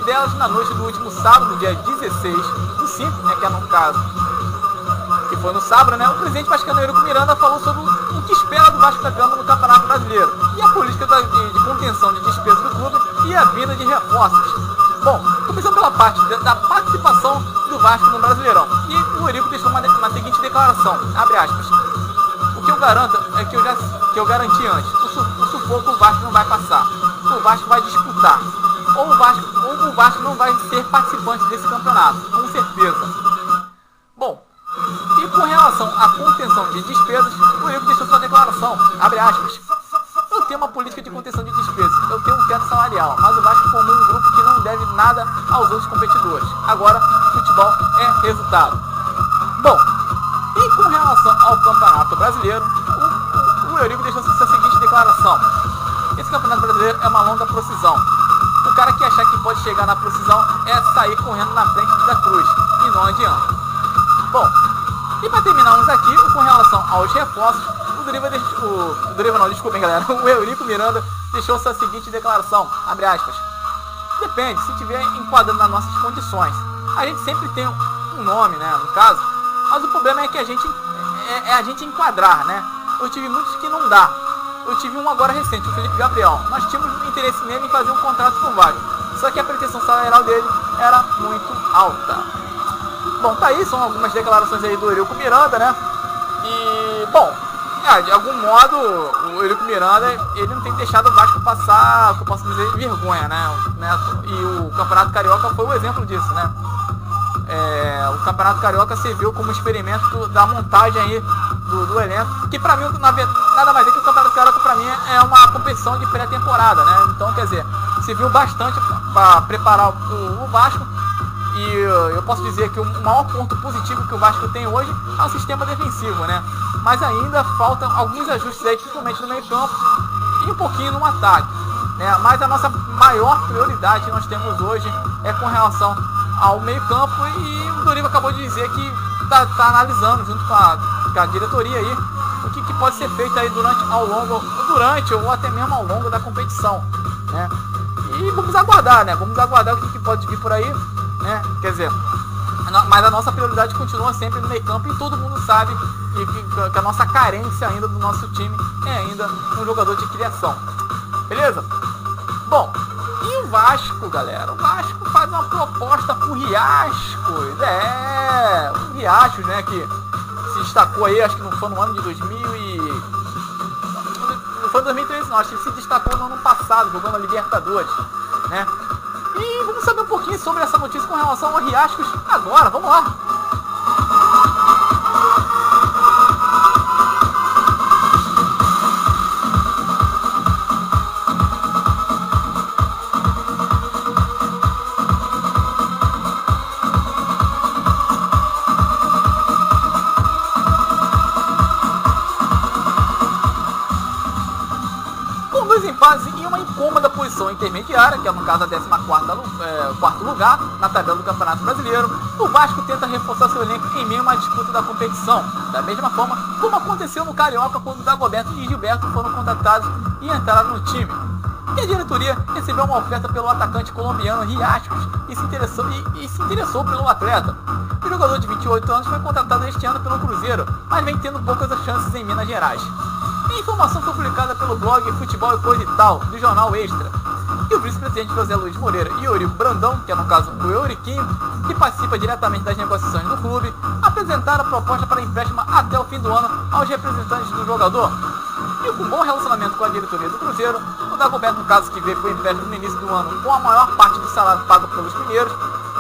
delas, na noite do último sábado, dia 16/5, né, que é no caso, que foi no sábado, né, o presidente vascaíno Eurico Miranda falou sobre o que espera do Vasco da Gama no Campeonato Brasileiro e a política de contenção de despesas do clube e a vinda de reforços. Bom, começando pela parte da participação do Vasco no Brasileirão. E o Eurico deixou uma seguinte declaração, abre aspas: "O que eu garanto é que eu garanti antes, o sufoco o Vasco não vai passar. O Vasco vai disputar. Ou o Vasco não vai ser participante desse campeonato, com certeza." Bom, e com relação à contenção de despesas, o Eurico deixou sua declaração, abre aspas: "Eu tenho uma política de contenção de despesas, eu tenho um teto salarial, mas o Vasco formou um grupo que não deve nada aos outros competidores. Agora, futebol é resultado." Bom, e com relação ao Campeonato Brasileiro, o Eurico deixou sua seguinte declaração: "Esse Campeonato Brasileiro é uma longa procissão. O cara que achar que pode chegar na procissão é sair correndo na frente da cruz, e não adianta." Bom, e para terminarmos aqui, com relação aos reforços, o Eurico Miranda deixou sua seguinte declaração, abre aspas: "Depende, se estiver enquadrando nas nossas condições. A gente sempre tem um nome, né, no caso, mas o problema é que a gente enquadrar, né. Eu tive muitos que não dá. Eu tive um agora recente, o Felipe Gabriel. Nós tínhamos interesse nele em fazer um contrato com o Vasco, só que a pretensão salarial dele era muito alta." Bom, tá aí, são algumas declarações aí do Eurico Miranda, né? E, bom, de algum modo, o Eurico Miranda, ele não tem deixado o Vasco passar, que eu posso dizer, vergonha, né? E o Campeonato Carioca foi um exemplo disso, né? O Campeonato Carioca serviu como experimento da montagem aí do elenco, que pra mim, nada mais é que o Campeonato Carioca pra mim é uma competição de pré-temporada, né? Então, quer dizer, serviu bastante para preparar o Vasco. E eu posso dizer que o maior ponto positivo que o Vasco tem hoje é o sistema defensivo, né? Mas ainda faltam alguns ajustes aí, principalmente no meio campo e um pouquinho no ataque, né? Mas a nossa maior prioridade que nós temos hoje é com relação ao meio campo, e o Dorival acabou de dizer que tá analisando junto com a diretoria aí o que pode ser feito aí durante ou até mesmo ao longo da competição, né? E vamos aguardar, né? Vamos aguardar o que pode vir por aí, né? Quer dizer, mas a nossa prioridade continua sempre no meio campo, e todo mundo sabe que a nossa carência ainda do nosso time é ainda um jogador de criação. Beleza? Bom, e o Vasco, galera? O Vasco faz uma proposta pro Riascos. O Riascos, né, que se destacou aí, acho que não foi no ano de 2013 não, acho que ele se destacou no ano passado, jogando a Libertadores, né? E vamos saber um pouquinho sobre essa notícia com relação ao Riascos agora, vamos lá! Em uma incômoda posição intermediária, que é no caso a 14º lugar na tabela do Campeonato Brasileiro, o Vasco tenta reforçar seu elenco em meio a uma disputa da competição, da mesma forma como aconteceu no Carioca, quando Dagoberto e Gilberto foram contratados e entraram no time. E a diretoria recebeu uma oferta pelo atacante colombiano Riascos e se interessou pelo atleta. O jogador de 28 anos foi contratado este ano pelo Cruzeiro, mas vem tendo poucas chances em Minas Gerais. A informação foi publicada pelo blog Futebol e Coisa e Tal, do jornal Extra. E o vice-presidente José Luiz Moreira e Eurico Brandão, que é no caso o Euriquinho, que participa diretamente das negociações do clube, apresentaram a proposta para empréstimo até o fim do ano aos representantes do jogador. E com bom relacionamento com a diretoria do Cruzeiro, o Dagoberto, no caso que veio para o empréstimo no início do ano com a maior parte do salário pago pelos primeiros,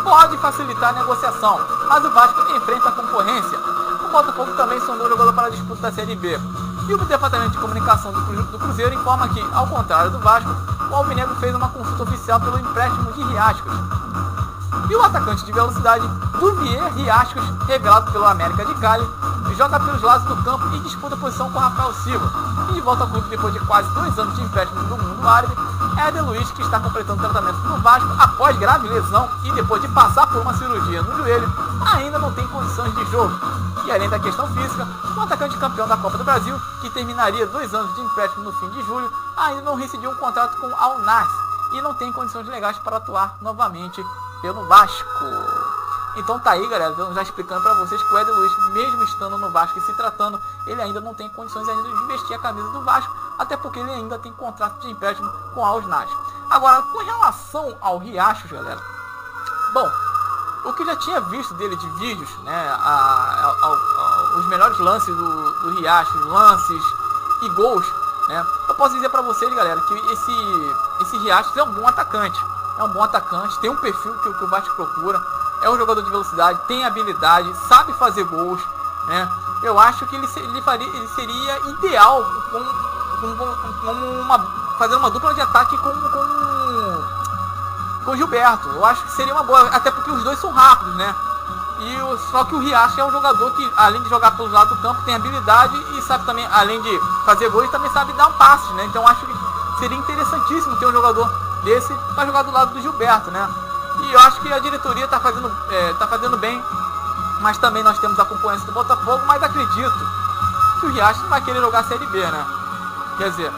pode facilitar a negociação, mas o Vasco enfrenta a concorrência. O Botafogo também sondou o jogador para a disputa da Série B. E o departamento de comunicação do Cruzeiro informa que, ao contrário do Vasco, o Alvinegro fez uma consulta oficial pelo empréstimo de Riascos. E o atacante de velocidade, Duvier Riascos, revelado pelo América de Cali, joga pelos lados do campo e disputa a posição com Rafael Silva. E de volta ao clube depois de quase 2 anos de empréstimo do mundo árabe, é Éder Luiz, que está completando tratamento no Vasco após grave lesão e depois de passar por uma cirurgia no joelho, ainda não tem condições de jogo. E além da questão física, o atacante campeão da Copa do Brasil, que terminaria 2 anos de empréstimo no fim de julho, ainda não rescindiu um contrato com o Al Nassr. e não tem condições legais para atuar novamente pelo Vasco. Então tá aí, galera, já explicando para vocês que o Éder Luiz, mesmo estando no Vasco e se tratando, ele ainda não tem condições ainda de vestir a camisa do Vasco, até porque ele ainda tem contrato de empréstimo com a Alsnas. Agora, com relação ao Riachos, galera, bom, o que eu já tinha visto dele de vídeos, né, os melhores lances do Riachos, lances e gols, né, eu posso dizer para vocês, galera, que esse Riachos é um bom atacante, tem um perfil que o Vasco procura, é um jogador de velocidade, tem habilidade, sabe fazer gols, né? Eu acho que ele seria ideal fazendo uma dupla de ataque com o Gilberto. Eu acho que seria uma boa, até porque os dois são rápidos, né? Só que o Riacho é um jogador que, além de jogar pelos lados do campo, tem habilidade e sabe também, além de fazer gols, também sabe dar um passe, né? Então eu acho que seria interessantíssimo ter um jogador desse para jogar do lado do Gilberto, né? E eu acho que a diretoria tá fazendo bem, mas também nós temos a componente do Botafogo, mas acredito que o Riacho não vai querer jogar a Série B, né? Quer dizer,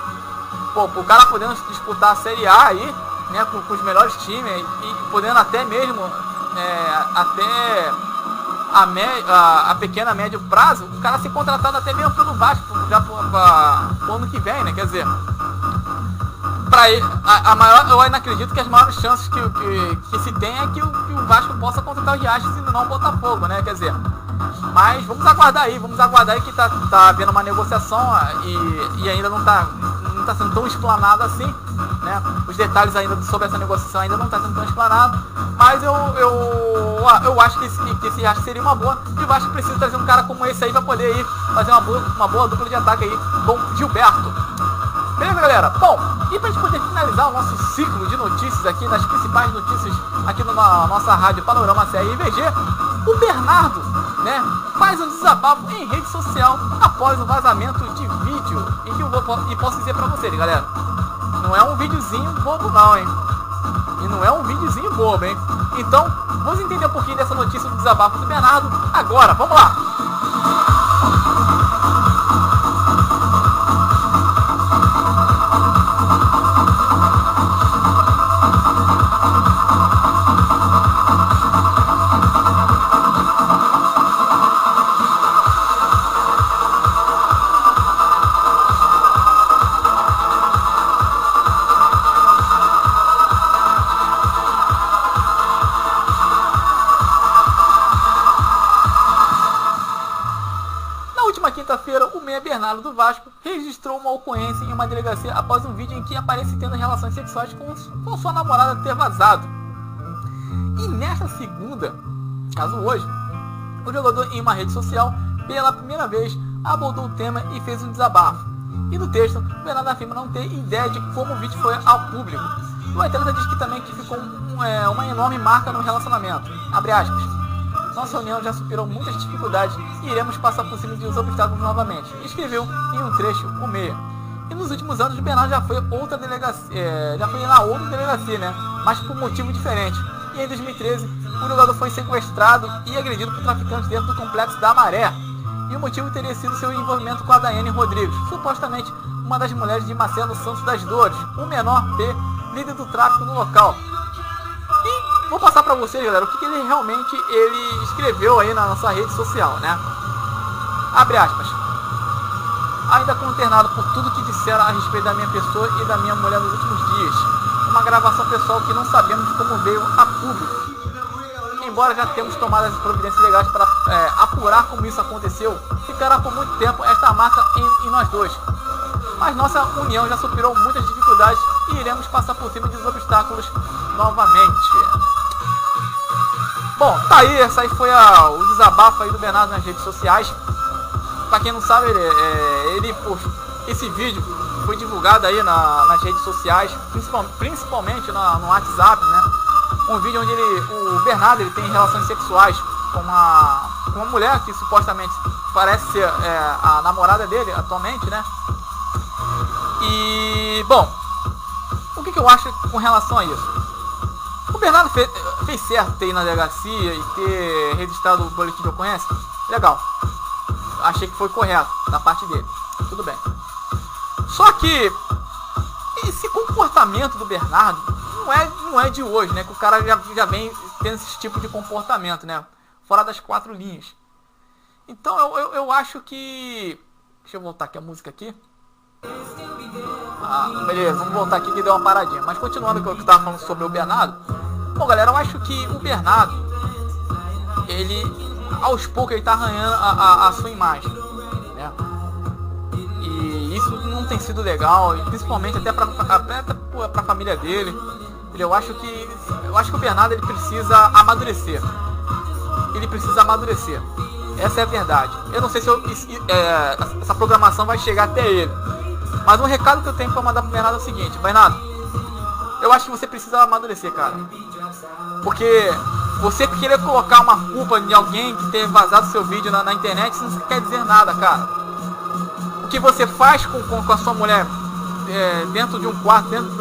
o cara podendo disputar a Série A aí, né, com os melhores times e podendo até mesmo, até a pequena médio prazo, o cara ser contratado até mesmo pelo Vasco, já pro ano que vem, né? Quer dizer, para ele, eu ainda acredito que as maiores chances que se tem é que o Vasco possa contratar o Riachos e não o Botafogo, né? Quer dizer, mas vamos aguardar aí que tá havendo uma negociação e ainda não tá sendo tão explanado assim, né? Os detalhes ainda sobre essa negociação ainda não está sendo tão explanado, mas eu acho que esse Riachos seria uma boa, e o Vasco precisa trazer um cara como esse aí para poder ir fazer uma boa dupla de ataque aí com o Gilberto. Beleza, galera? Bom, e pra gente poder finalizar o nosso ciclo de notícias aqui, das principais notícias aqui na nossa rádio Panorama CRVG, o Bernardo, né, faz um desabafo em rede social após o vazamento de vídeo. E posso dizer pra vocês, galera, não é um videozinho bobo não, hein? E não é um videozinho bobo, hein? Então, vamos entender um pouquinho dessa notícia do desabafo do Bernardo agora. Vamos lá! Quinta-feira, o meia Bernardo do Vasco registrou uma ocorrência em uma delegacia após um vídeo em que aparece tendo relações sexuais com sua namorada ter vazado. E nesta segunda, caso hoje, o jogador em uma rede social, pela primeira vez, abordou o tema e fez um desabafo. E no texto, o Bernardo afirma não ter ideia de como o vídeo foi ao público. O atleta diz que também ficou uma enorme marca no relacionamento. Abre aspas. Nossa união já superou muitas dificuldades e iremos passar por cima dos obstáculos novamente, escreveu em um trecho o meia. E nos últimos anos o Bernardo já foi na outra delegacia, né? Mas por motivo diferente. E em 2013 o jogador foi sequestrado e agredido por traficantes dentro do complexo da Maré. E o motivo teria sido seu envolvimento com a Daiane Rodrigues, supostamente uma das mulheres de Marcelo Santos das Dores, o menor P, líder do tráfico no local. E vou passar para vocês, galera, o que ele realmente escreveu aí na nossa rede social, né? Abre aspas. Ainda consternado por tudo que disseram a respeito da minha pessoa e da minha mulher nos últimos dias. Uma gravação pessoal que não sabemos como veio a público. Embora já temos tomado as providências legais para apurar como isso aconteceu, ficará por muito tempo esta marca em nós dois. Mas nossa união já superou muitas dificuldades e iremos passar por cima dos obstáculos novamente. Bom, tá aí, essa aí foi o desabafo aí do Bernardo nas redes sociais. Pra quem não sabe, esse vídeo foi divulgado aí nas redes sociais, principalmente no WhatsApp, né? Um vídeo onde o Bernardo tem relações sexuais com uma mulher que supostamente parece ser a namorada dele atualmente, né? E, bom, o que eu acho com relação a isso? O Bernardo fez certo ter ido na delegacia e ter registrado o boletim de ocorrência? Legal. Achei que foi correto da parte dele. Tudo bem. Só que esse comportamento do Bernardo não é de hoje, né? Que o cara já vem tendo esse tipo de comportamento, né? Fora das 4 linhas. Então eu acho que... Deixa eu voltar aqui a música aqui. Beleza, vamos voltar aqui que deu uma paradinha. Mas continuando com o que eu estava falando sobre o Bernardo. Bom, galera, eu acho que o Bernardo, ele, aos poucos, ele tá arranhando a sua imagem, né? E isso não tem sido legal, principalmente até pra família dele. Eu acho que o Bernardo, ele precisa amadurecer. Essa é a verdade. Eu não sei se essa programação vai chegar até ele. Mas um recado que eu tenho para mandar pro Bernardo é o seguinte: Bernardo, eu acho que você precisa amadurecer, cara. Porque você querer colocar uma culpa em alguém que tenha vazado seu vídeo na internet, isso não quer dizer nada, cara. O que você faz com a sua mulher dentro de um quarto, dentro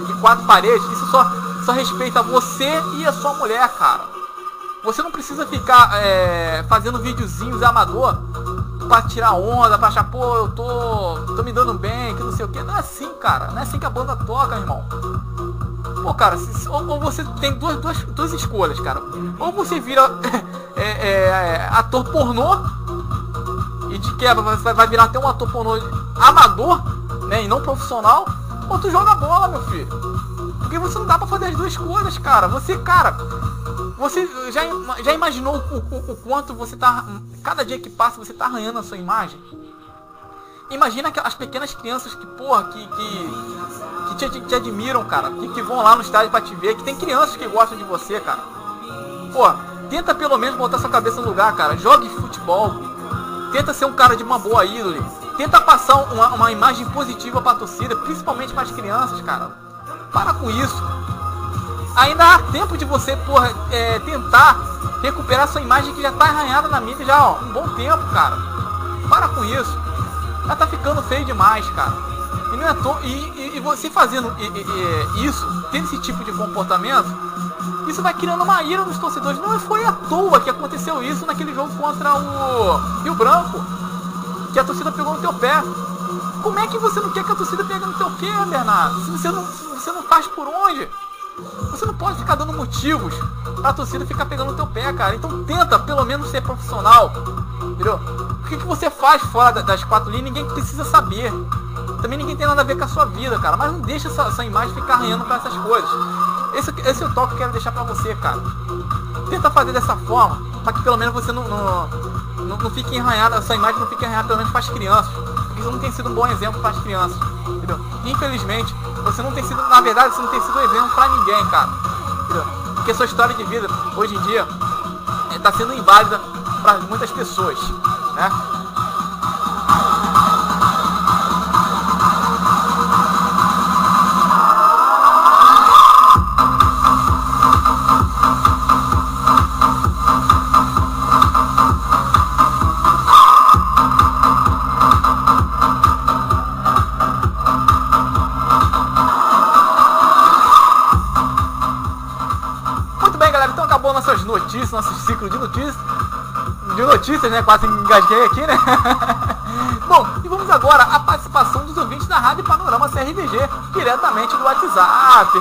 de 4 paredes, isso só respeita você e a sua mulher, cara. Você não precisa ficar fazendo videozinhos amador pra tirar onda, pra achar, pô, eu tô me dando bem, que não sei o que. Não é assim, cara. Não é assim que a banda toca, irmão. Pô, cara, ou você tem duas escolhas, cara. Ou você vira ator pornô, e de quebra vai virar até um ator pornô amador, né, e não profissional, ou tu joga bola, meu filho. Porque você não dá pra fazer as duas coisas, cara. Você já imaginou o quanto você tá... Cada dia que passa você tá arranhando a sua imagem? Imagina as pequenas crianças que, porra, que te admiram, cara. Que vão lá no estádio pra te ver. Que tem crianças que gostam de você, cara. Pô, tenta pelo menos botar sua cabeça no lugar, cara. Jogue futebol. Tenta ser um cara de uma boa índole. Tenta passar uma imagem positiva pra torcida, principalmente para as crianças, cara. Para com isso. Ainda há tempo de você, porra, tentar recuperar sua imagem que já tá arranhada na mídia já, ó, um bom tempo, cara. Para com isso. Já tá ficando feio demais, cara. E não é e você fazendo isso, tendo esse tipo de comportamento, isso vai criando uma ira nos torcedores. Não foi à toa que aconteceu isso naquele jogo contra o Rio Branco, que a torcida pegou no teu pé. Como é que você não quer que a torcida pegue no teu pé, Bernardo? Se você não faz por onde? Você não pode ficar dando motivos pra torcida ficar pegando no teu pé, cara. Então tenta pelo menos ser profissional, entendeu? O que você faz fora das 4 linhas, ninguém precisa saber. Também ninguém tem nada a ver com a sua vida, cara. Mas não deixa essa imagem ficar arranhando pra essas coisas. Esse é o toque que eu quero deixar pra você, cara. Tenta fazer dessa forma, pra que pelo menos você não fique arranhada, essa imagem não fique arranhada pelo menos para as crianças. Porque isso não tem sido um bom exemplo para as crianças, entendeu? Infelizmente, você não tem sido, na verdade, você não tem sido um exemplo para ninguém, cara, entendeu? Porque sua história de vida, hoje em dia, está sendo inválida para muitas pessoas, né? Nossas notícias, nosso ciclo de notícias, né? Quase engasguei aqui, né? Bom, e vamos agora à participação dos ouvintes da Rádio Panorama CRVG, diretamente do WhatsApp,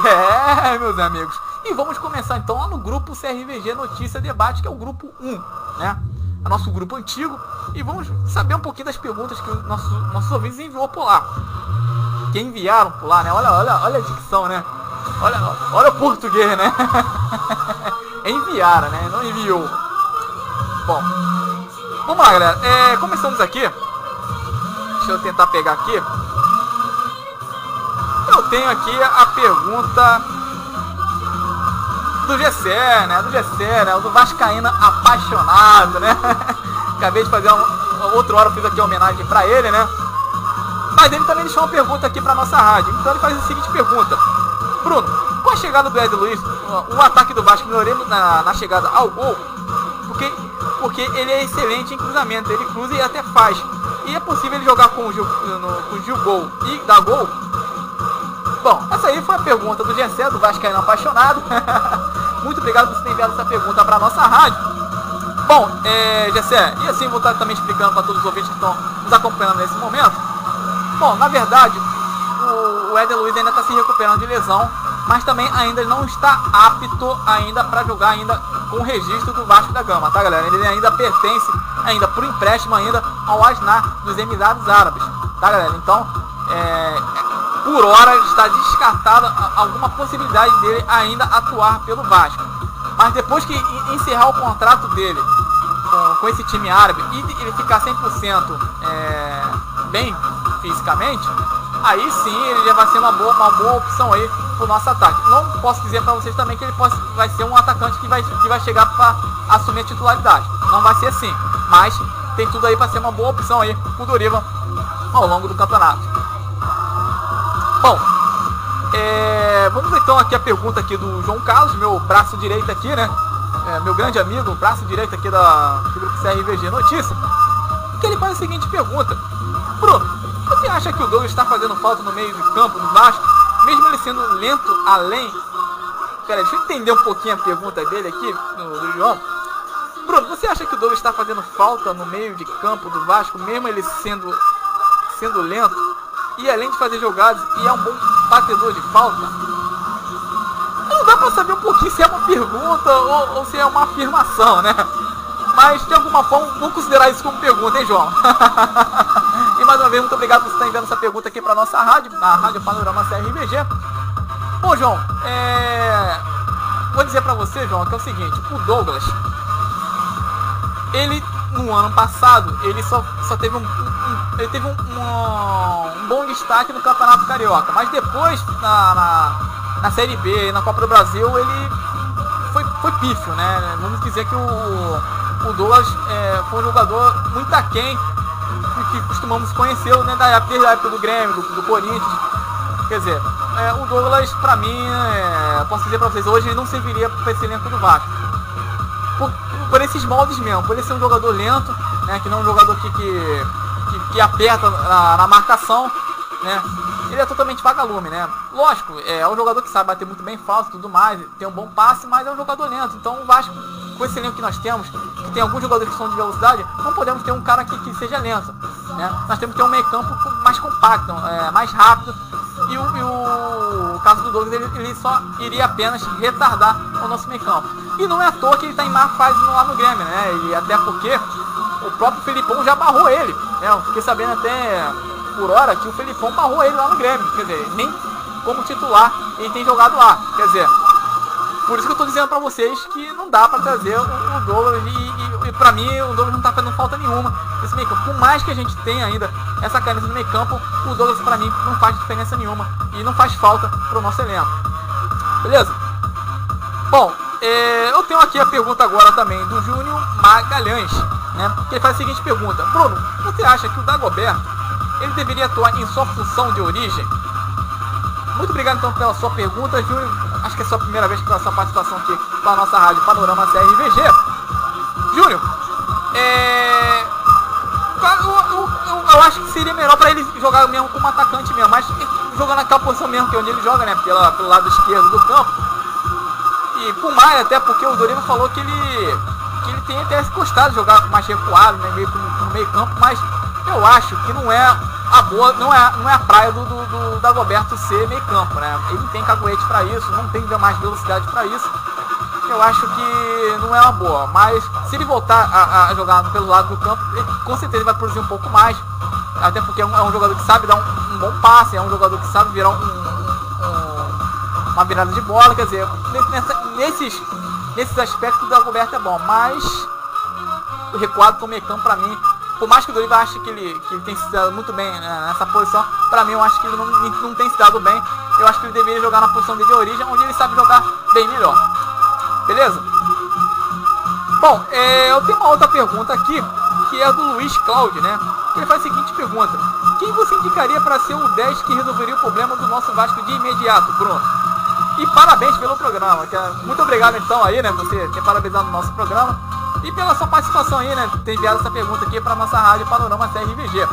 meus amigos. E vamos começar então lá no grupo CRVG Notícia Debate, que é o grupo 1, né? É nosso grupo antigo, e vamos saber um pouquinho das perguntas que os nossos ouvintes enviou por lá. Que enviaram por lá, né? Olha a dicção, né? Olha o português, né? Enviaram, né? Não enviou. Bom, vamos lá, galera. Começamos aqui. Deixa eu tentar pegar aqui. Eu tenho aqui a pergunta do Gessé, né? O do vascaíno apaixonado, né? Acabei de fazer outra hora, eu fiz aqui uma homenagem pra ele, né? Mas ele também deixou uma pergunta aqui pra nossa rádio. Então ele faz a seguinte pergunta: Bruno, com a chegada do Ed Luiz, o ataque do Vasco melhorou na chegada ao gol, porque ele é excelente em cruzamento, ele cruza e até faz. E é possível ele jogar com o Gil Gol e dar gol? Bom, essa aí foi a pergunta do Gessé, do vascaíno apaixonado. Muito obrigado por você ter enviado essa pergunta para a nossa rádio. Bom, Gessé, e assim vou estar também explicando para todos os ouvintes que estão nos acompanhando nesse momento. Bom, na verdade, o Éder Luiz ainda está se recuperando de lesão, mas também ainda não está apto ainda para jogar ainda com o registro do Vasco da Gama, tá, galera? Ele ainda pertence, ainda por empréstimo ainda, ao Al-Nassr dos Emirados Árabes, tá, galera? Então, por hora está descartada alguma possibilidade dele ainda atuar pelo Vasco. Mas depois que encerrar o contrato dele com esse time árabe e ele ficar 100% bem fisicamente, aí sim ele já vai ser uma boa opção aí pro nosso ataque. Não posso dizer para vocês também que ele vai ser um atacante que vai chegar para assumir a titularidade. Não vai ser assim, mas tem tudo aí para ser uma boa opção aí pro Doriva ao longo do campeonato. Bom, vamos então aqui a pergunta aqui do João Carlos, meu braço direito aqui, né? Meu grande amigo, braço direito aqui do grupo CRVG Notícia, que ele faz a seguinte pergunta: Bruno, você acha que o Douglas está fazendo falta no meio do campo do Vasco, mesmo ele sendo lento além? Pera, deixa eu entender um pouquinho a pergunta dele aqui, do João. Bruno, você acha que o Douglas está fazendo falta no meio de campo do Vasco, mesmo ele sendo lento, e além de fazer jogadas, e é um bom batedor de falta? Não dá pra saber um pouquinho se é uma pergunta ou se é uma afirmação, né? Mas de alguma forma, vamos considerar isso como pergunta, hein, João? E mais uma vez, muito obrigado por você estar enviando essa pergunta aqui pra nossa rádio, na Rádio Panorama CRVG. Bom, João, vou dizer pra você, João, que é o seguinte: o Douglas, ele no ano passado, ele só teve um bom destaque no Campeonato Carioca, mas depois na Série B e na Copa do Brasil ele foi pífio, né? Vamos dizer que o Douglas foi um jogador muito aquém que costumamos conhecer, né, desde a época do Grêmio, do Corinthians. Quer dizer, o Douglas, pra mim, posso dizer pra vocês, hoje ele não serviria para esse elenco do Vasco. Por esses moldes mesmo, por ele ser um jogador lento, né, que não é um jogador que aperta na marcação, né? Ele é totalmente vagalume, né? Lógico, é um jogador que sabe bater muito bem falta e tudo mais, tem um bom passe, mas é um jogador lento. Então o Vasco, com esse elenco que nós temos, que tem alguns jogadores que são de velocidade, não podemos ter um cara que seja lento, né? Nós temos que ter um meio campo mais compacto, mais rápido. E o caso do Douglas, ele só iria apenas retardar o nosso meio campo. E não é à toa que ele está em má fase lá no Grêmio, né? E até porque o próprio Felipão já barrou ele, né? Eu fiquei sabendo até por hora que o Felipão barrou ele lá no Grêmio. Quer dizer, nem como titular ele tem jogado lá. Quer dizer, por isso que eu estou dizendo para vocês que não dá para trazer o Douglas. E para mim o Douglas não está fazendo falta nenhuma nesse meio campo. Por mais que a gente tenha ainda essa carência no meio campo, o Douglas para mim não faz diferença nenhuma e não faz falta para o nosso elenco. Beleza? Bom, eu tenho aqui a pergunta agora também do Júnior Magalhães, né? Que ele faz a seguinte pergunta: Bruno, você acha que o Dagoberto ele deveria atuar em sua função de origem? Muito obrigado então pela sua pergunta, Júnior. Acho que é a sua primeira vez com a sua participação aqui na nossa rádio Panorama CRVG. Júnior, eu acho que seria melhor para ele jogar mesmo como atacante mesmo, mas jogando naquela posição mesmo, que é onde ele joga, né? Pelo lado esquerdo do campo. E por mais, até porque o Doriva falou que ele tem até gostado de jogar mais recuado, né? No meio campo, mas eu acho que não é a boa, não é a praia do Dagoberto ser meio campo, né? Ele tem caguete para isso, não tem mais velocidade para isso. Eu acho que não é uma boa, mas se ele voltar a jogar pelo lado do campo, ele com certeza vai produzir um pouco mais, até porque é um jogador que sabe dar um bom passe, é um jogador que sabe virar uma virada de bola. Quer dizer, nesses aspectos o Dagoberto é bom, mas o recuado com o meio campo, para mim, por mais que o Doriva ache que ele tem se dado muito bem nessa posição, para mim eu acho que ele não tem se dado bem. Eu acho que ele deveria jogar na posição de origem, onde ele sabe jogar bem melhor. Beleza? Bom, eu tenho uma outra pergunta aqui, que é do Luiz Cláudio, né? Ele faz a seguinte pergunta: quem você indicaria para ser o 10 que resolveria o problema do nosso Vasco de imediato, Bruno? E parabéns pelo programa. Muito obrigado então aí, né? Você ter parabenizado o nosso programa e pela sua participação aí, né? Ter enviado essa pergunta aqui para nossa rádio Panorama CRVG.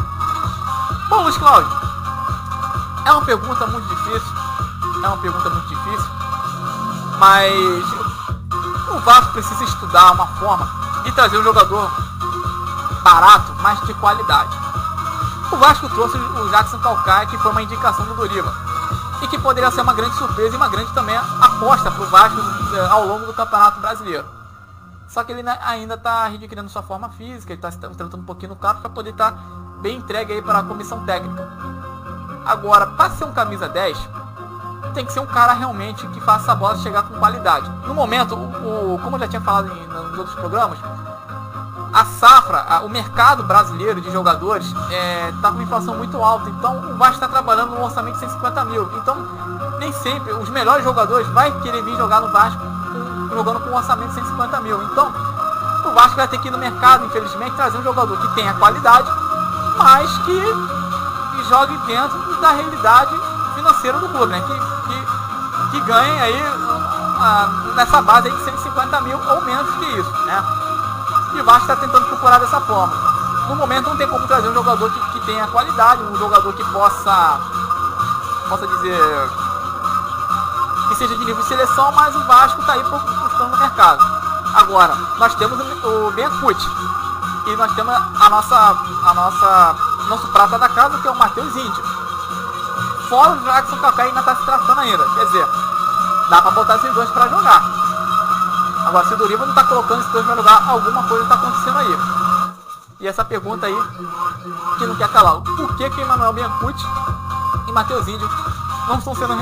Bom, Luiz Cláudio, é uma pergunta muito difícil. Mas o Vasco precisa estudar uma forma de trazer um jogador barato, mas de qualidade. O Vasco trouxe o Jackson Calcaia, que foi uma indicação do Doriva. e que poderia ser uma grande surpresa e uma grande também aposta para o Vasco ao longo do Campeonato Brasileiro. Só que ele ainda está readquirindo sua forma física, ele está se tratando um pouquinho no campo para poder estar bem entregue aí para a comissão técnica. Agora, para ser um camisa 10, tem que ser um cara realmente que faça a bola chegar com qualidade. No momento, como eu já tinha falado nos outros programas, a safra, o mercado brasileiro de jogadores está com uma inflação muito alta. Então o Vasco está trabalhando num orçamento de 150 mil. Então nem sempre os melhores jogadores vai querer vir jogar no Vasco jogando com um orçamento de 150 mil. Então o Vasco vai ter que ir no mercado, infelizmente, trazer um jogador que tenha qualidade, mas que jogue dentro da realidade financeira do clube, né? Que ganhe aí nessa base aí de 150 mil ou menos que isso, né? E o Vasco está tentando procurar dessa forma. No momento não tem como trazer um jogador que tenha qualidade, um jogador que possa dizer que seja de nível de seleção, mas o Vasco está aí buscando no mercado. Agora, nós temos o Benacute e nós temos nosso prata da casa, que é o Matheus Índio. Fora o Jackson Kaká ainda está se tratando ainda, quer dizer, dá para botar esses dois para jogar. Agora, se o Dorival não está colocando esses dois para jogar, alguma coisa está acontecendo aí. E essa pergunta aí, que não quer calar, por que Emmanuel Benacute e Matheus Índio não estão sendo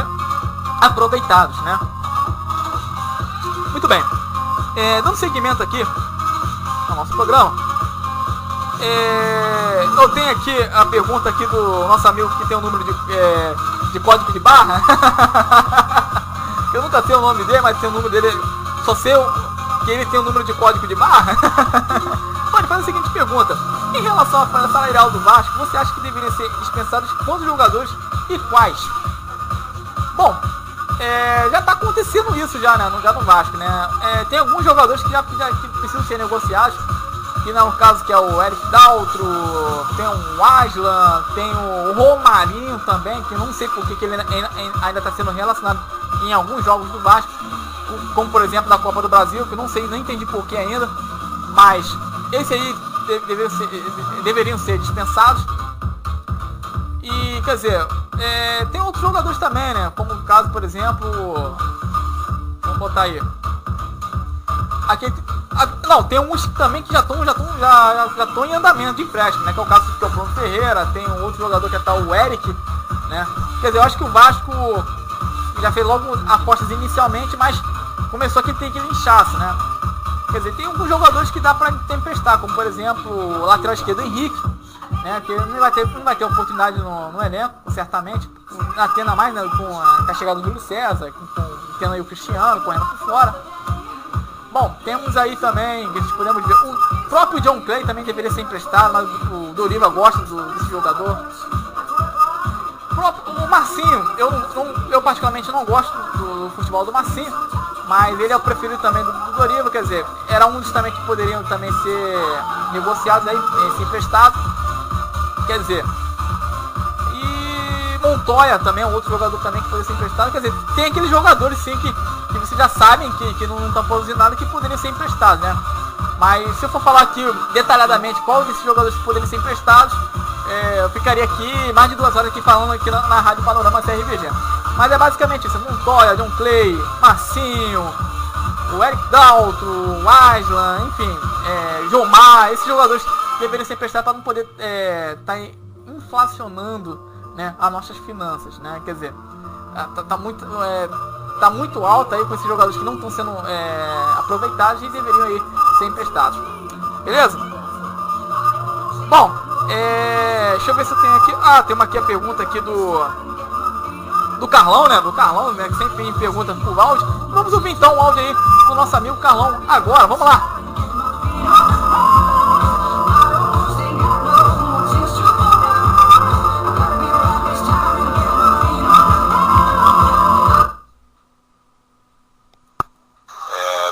aproveitados, né? Muito bem. Dando seguimento aqui ao nosso programa, eu tenho aqui a pergunta aqui do nosso amigo que tem um número de código de barra. Eu nunca sei o nome dele, mas tem o número dele, só sei que ele tem um número de código de barra. Pode fazer a seguinte pergunta: em relação à folha salarial do Vasco, você acha que deveriam ser dispensados quantos jogadores e quais? Bom, já está acontecendo isso já, né? Já no Vasco, né? Tem alguns jogadores que que precisam ser negociados, que no caso que é o Eric Daltro, tem o Aslan, tem o Romarinho também, que não sei por que ele ainda está sendo relacionado em alguns jogos do Vasco, como por exemplo da Copa do Brasil, que eu não sei, não entendi por que ainda, mas esse aí deveriam ser dispensados. E quer dizer, tem outros jogadores também, né? Como o caso, por exemplo, vamos botar aí. Não, tem uns também que já estão em andamento de empréstimo, né? Que é o caso do Bruno Ferreira, tem um outro jogador que é o Eric, né? Quer dizer, eu acho que o Vasco já fez logo apostas inicialmente, mas começou que tem aquele inchaço, né? Quer dizer, tem alguns jogadores que dá para emprestar, como por exemplo o lateral esquerdo Henrique, né? Que não vai ter oportunidade no elenco, certamente, tendo mais, né, com a chegada do Júlio César, tendo aí o Cristiano correndo por fora. Bom, temos aí também, que podemos ver, o próprio John Clay também deveria ser emprestado, mas o Dorival gosta desse jogador. O Marcinho, eu particularmente não gosto do futebol do Marcinho, mas ele é o preferido também do Dorival, quer dizer, era um dos também que poderiam também ser negociados aí, ser emprestados, quer dizer. E Montoya também é um outro jogador também que poderia ser emprestado, quer dizer, tem aqueles jogadores sim que vocês já sabem que não estão produzindo nada, que poderiam ser emprestados, né? Mas se eu for falar aqui detalhadamente qual desses jogadores poderiam ser emprestados, eu ficaria aqui mais de 2 horas aqui falando aqui na Rádio Panorama CRVG. Mas é basicamente isso: Montoya, John Clay, Marcinho, o Eric Daltro, o Aslan, enfim, Jomar, esses jogadores deveriam ser emprestados para não poder estar inflacionando, né, as nossas finanças, né? Quer dizer, tá muito alta aí com esses jogadores que não estão sendo aproveitados e deveriam aí ser emprestados. Beleza? Bom, deixa eu ver se eu tenho aqui. Tem aqui a pergunta aqui do Carlão, né? Do Carlão, né? Que sempre me pergunta por áudio. Vamos ouvir então o áudio aí do nosso amigo Carlão agora. Vamos lá!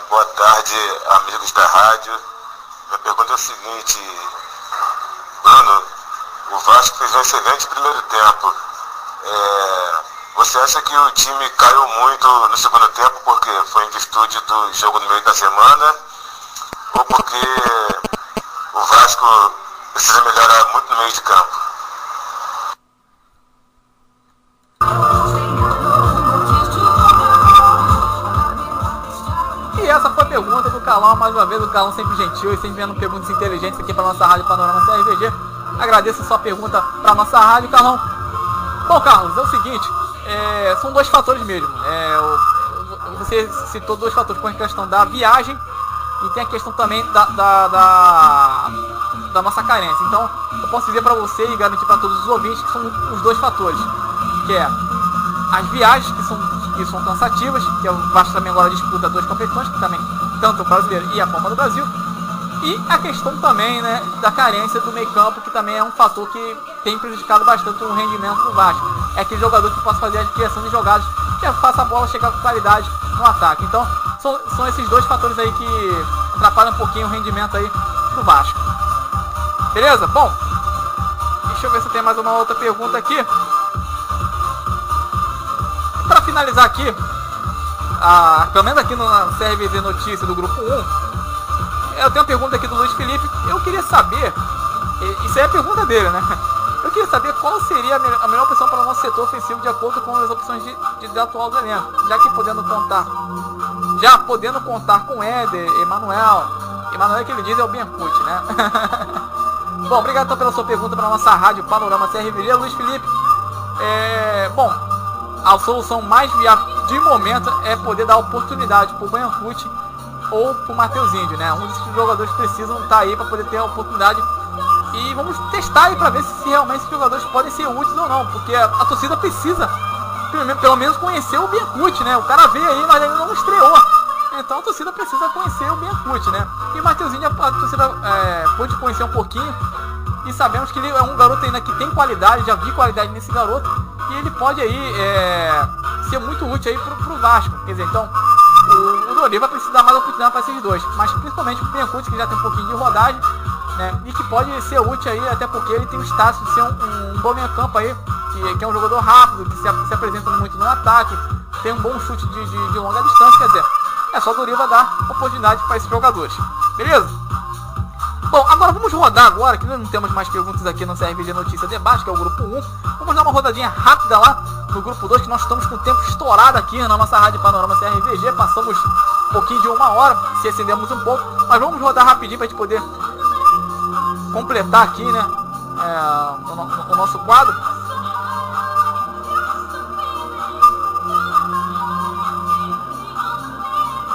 Boa tarde, amigos da rádio. Minha pergunta é o seguinte: Bruno, o Vasco fez um excelente primeiro tempo. Você acha que o time caiu muito no segundo tempo porque foi em virtude do jogo no meio da semana? Ou porque o Vasco precisa melhorar muito no meio de campo? pergunta do Carlão, mais uma vez, o Carlão sempre gentil e sempre vendo perguntas inteligentes aqui para nossa Rádio Panorama CRVG. Agradeço a sua pergunta para nossa rádio, Carlão. Bom, Carlos, é o seguinte, são dois fatores mesmo. Você citou dois fatores, com a questão da viagem e tem a questão também da nossa carência. Então, eu posso dizer para você e garantir para todos os ouvintes que são os dois fatores, que é as viagens que são cansativas, que o Vasco também agora disputa duas competições, que também, tanto o Brasileiro e a Copa do Brasil, e a questão também, né, da carência do meio campo, que também é um fator que tem prejudicado bastante o rendimento do Vasco. É aquele jogador que possa fazer a criação de jogadas, que faça a bola chegar com qualidade no ataque. Então, são esses dois fatores aí que atrapalham um pouquinho o rendimento aí do Vasco. Beleza? Bom, deixa eu ver se tem mais uma outra pergunta aqui. Para finalizar aqui, pelo menos aqui na CRVZ Notícia do Grupo 1, eu tenho uma pergunta aqui do Luiz Felipe. Eu queria saber, isso é a pergunta dele, né? Eu queria saber qual seria a melhor opção para o nosso setor ofensivo de acordo com as opções de atual do elenco, já podendo contar com Éder, Emanuel que ele diz é o Biancucci, né? Bom, obrigado então pela sua pergunta para a nossa rádio Panorama CRVG, Luiz Felipe. Bom, a solução mais viável de momento é poder dar oportunidade para o Biancucci ou para o Matheus Índio, né? Um desses jogadores precisam estar aí para poder ter a oportunidade. E vamos testar aí para ver se realmente esses jogadores podem ser úteis ou não, porque a torcida precisa pelo menos conhecer o Biancucci, né? O cara veio aí, mas ainda não estreou. Então a torcida precisa conhecer o Biancucci, né? E o Matheus Índio, a torcida pôde conhecer um pouquinho e sabemos que ele é um garoto ainda que tem qualidade, já vi qualidade nesse garoto, e ele pode aí ser muito útil aí pro Vasco. Quer dizer, então o Doriva precisa dar mais oportunidade para esses dois, mas principalmente o Biancucci, que já tem um pouquinho de rodagem, né, e que pode ser útil aí, até porque ele tem o status de ser um bom meio campo aí, que é um jogador rápido, que se apresenta muito no ataque, tem um bom chute de longa distância. Quer dizer, é só o Doriva dar oportunidade para esses jogadores, beleza? Bom, agora vamos rodar agora, que nós não temos mais perguntas aqui no CRVG Notícia Debate, que é o grupo 1. Vamos dar uma rodadinha rápida lá no grupo 2, que nós estamos com o tempo estourado aqui na nossa rádio Panorama CRVG. Passamos um pouquinho de 1 hora, se excedemos um pouco, mas vamos rodar rapidinho para a gente poder completar aqui, né, o nosso quadro.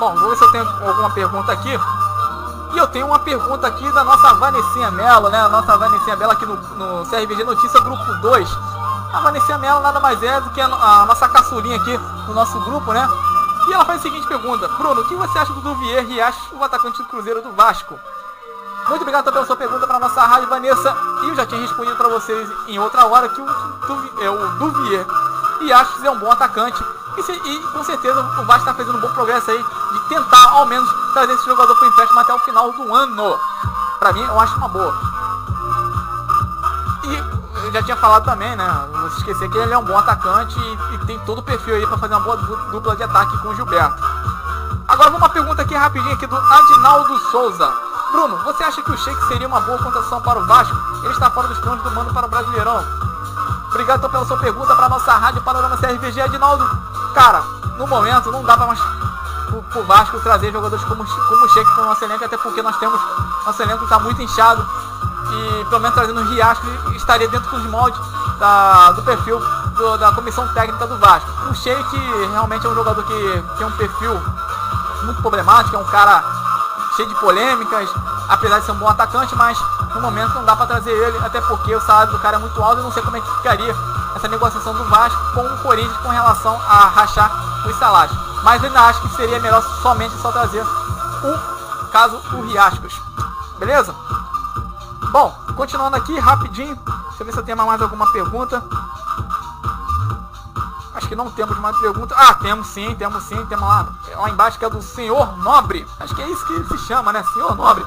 Bom, vou ver se eu tenho alguma pergunta aqui. E eu tenho uma pergunta aqui da nossa Vanessinha Mello, né? A nossa Vanessinha Mello aqui no CRVG Notícia Grupo 2. A Vanessinha Mello nada mais é do que a nossa caçulinha aqui no nosso grupo, né? E ela faz a seguinte pergunta: Bruno, o que você acha do Duvier Riacho, o atacante do Cruzeiro do Vasco? Muito obrigado pela sua pergunta para a nossa rádio, Vanessa. E eu já tinha respondido para vocês em outra hora que o Duvier Riacho é um bom atacante. E com certeza o Vasco está fazendo um bom progresso aí de tentar ao menos trazer esse jogador para o empréstimo até o final do ano. Para mim, eu acho uma boa. E eu já tinha falado também, né? Não se esquecer que ele é um bom atacante e tem todo o perfil aí para fazer uma boa dupla de ataque com o Gilberto. Agora uma pergunta aqui rapidinho aqui do Adinaldo Souza. Bruno, você acha que o Sheik seria uma boa contratação para o Vasco? Ele está fora dos planos do mano para o Brasileirão. Obrigado então pela sua pergunta para a nossa rádio Panorama CRVG, Adinaldo. Cara, no momento não dá para mais pro Vasco trazer jogadores como o Sheik para o nosso elenco, até porque nosso elenco está muito inchado e pelo menos trazendo o Riacho estaria dentro dos moldes do perfil da comissão técnica do Vasco. O Sheik realmente é um jogador que tem um perfil muito problemático, é um cara cheio de polêmicas, apesar de ser um bom atacante, mas no momento não dá para trazer ele, até porque o salário do cara é muito alto e não sei como é que ficaria essa negociação do Vasco com o Corinthians com relação a rachar os salários. Mas eu ainda acho que seria melhor somente só trazer o Riascos. Beleza? Bom, continuando aqui rapidinho, deixa eu ver se eu tenho mais alguma pergunta. Acho que não temos mais perguntas. Ah, temos sim, temos lá embaixo, que é do Senhor Nobre. Acho que é isso que ele se chama, né? Senhor Nobre.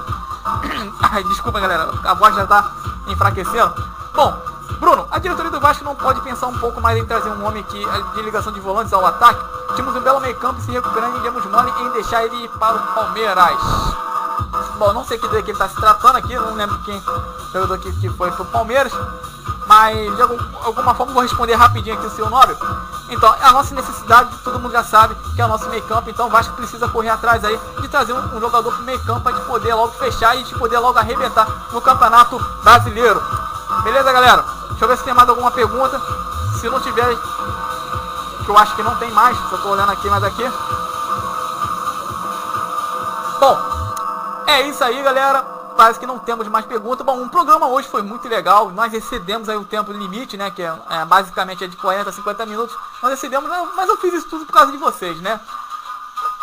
Ai, desculpa, galera, a voz já tá enfraquecendo. Bom, Bruno, a diretoria do Vasco não pode pensar um pouco mais em trazer um homem de ligação de volantes ao ataque? Tínhamos um belo meio campo e se recuperando e demos mole em deixar ele ir para o Palmeiras. Bom, não sei que ele está se tratando aqui, não lembro quem jogador que foi para o Palmeiras, mas de alguma forma vou responder rapidinho aqui o seu Nobre. Então, é a nossa necessidade, todo mundo já sabe, que é o nosso meio campo. Então, o Vasco precisa correr atrás aí de trazer um jogador pro meio campo pra gente poder logo fechar e a gente poder logo arrebentar no Campeonato Brasileiro. Beleza, galera? Deixa eu ver se tem mais alguma pergunta. Se não tiver, que eu acho que não tem mais, só tô olhando aqui, mas aqui. Bom, é isso aí, galera. Parece que não temos mais perguntas. Bom, o programa hoje foi muito legal. Nós excedemos aí o tempo limite, né? Que basicamente é de 40 a 50 minutos. Nós excedemos, mas eu fiz isso tudo por causa de vocês, né?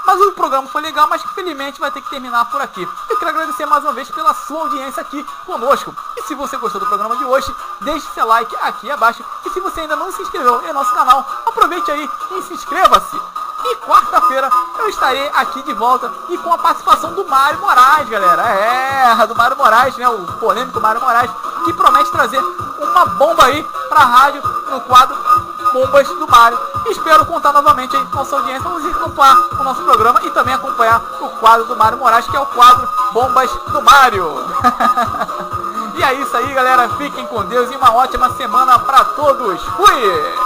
Mas o programa foi legal, mas infelizmente vai ter que terminar por aqui. Eu quero agradecer mais uma vez pela sua audiência aqui conosco. E se você gostou do programa de hoje, deixe seu like aqui abaixo. E se você ainda não se inscreveu em nosso canal, aproveite aí e se inscreva-se. E quarta-feira eu estarei aqui de volta e com a participação do Mário Moraes, galera. Do Mário Moraes, né? O polêmico Mário Moraes, que promete trazer uma bomba aí pra rádio no quadro Bombas do Mário. Espero contar novamente aí com a sua audiência. Vamos acompanhar o nosso programa e também acompanhar o quadro do Mário Moraes, que é o quadro Bombas do Mário. E é isso aí, galera. Fiquem com Deus e uma ótima semana pra todos. Fui!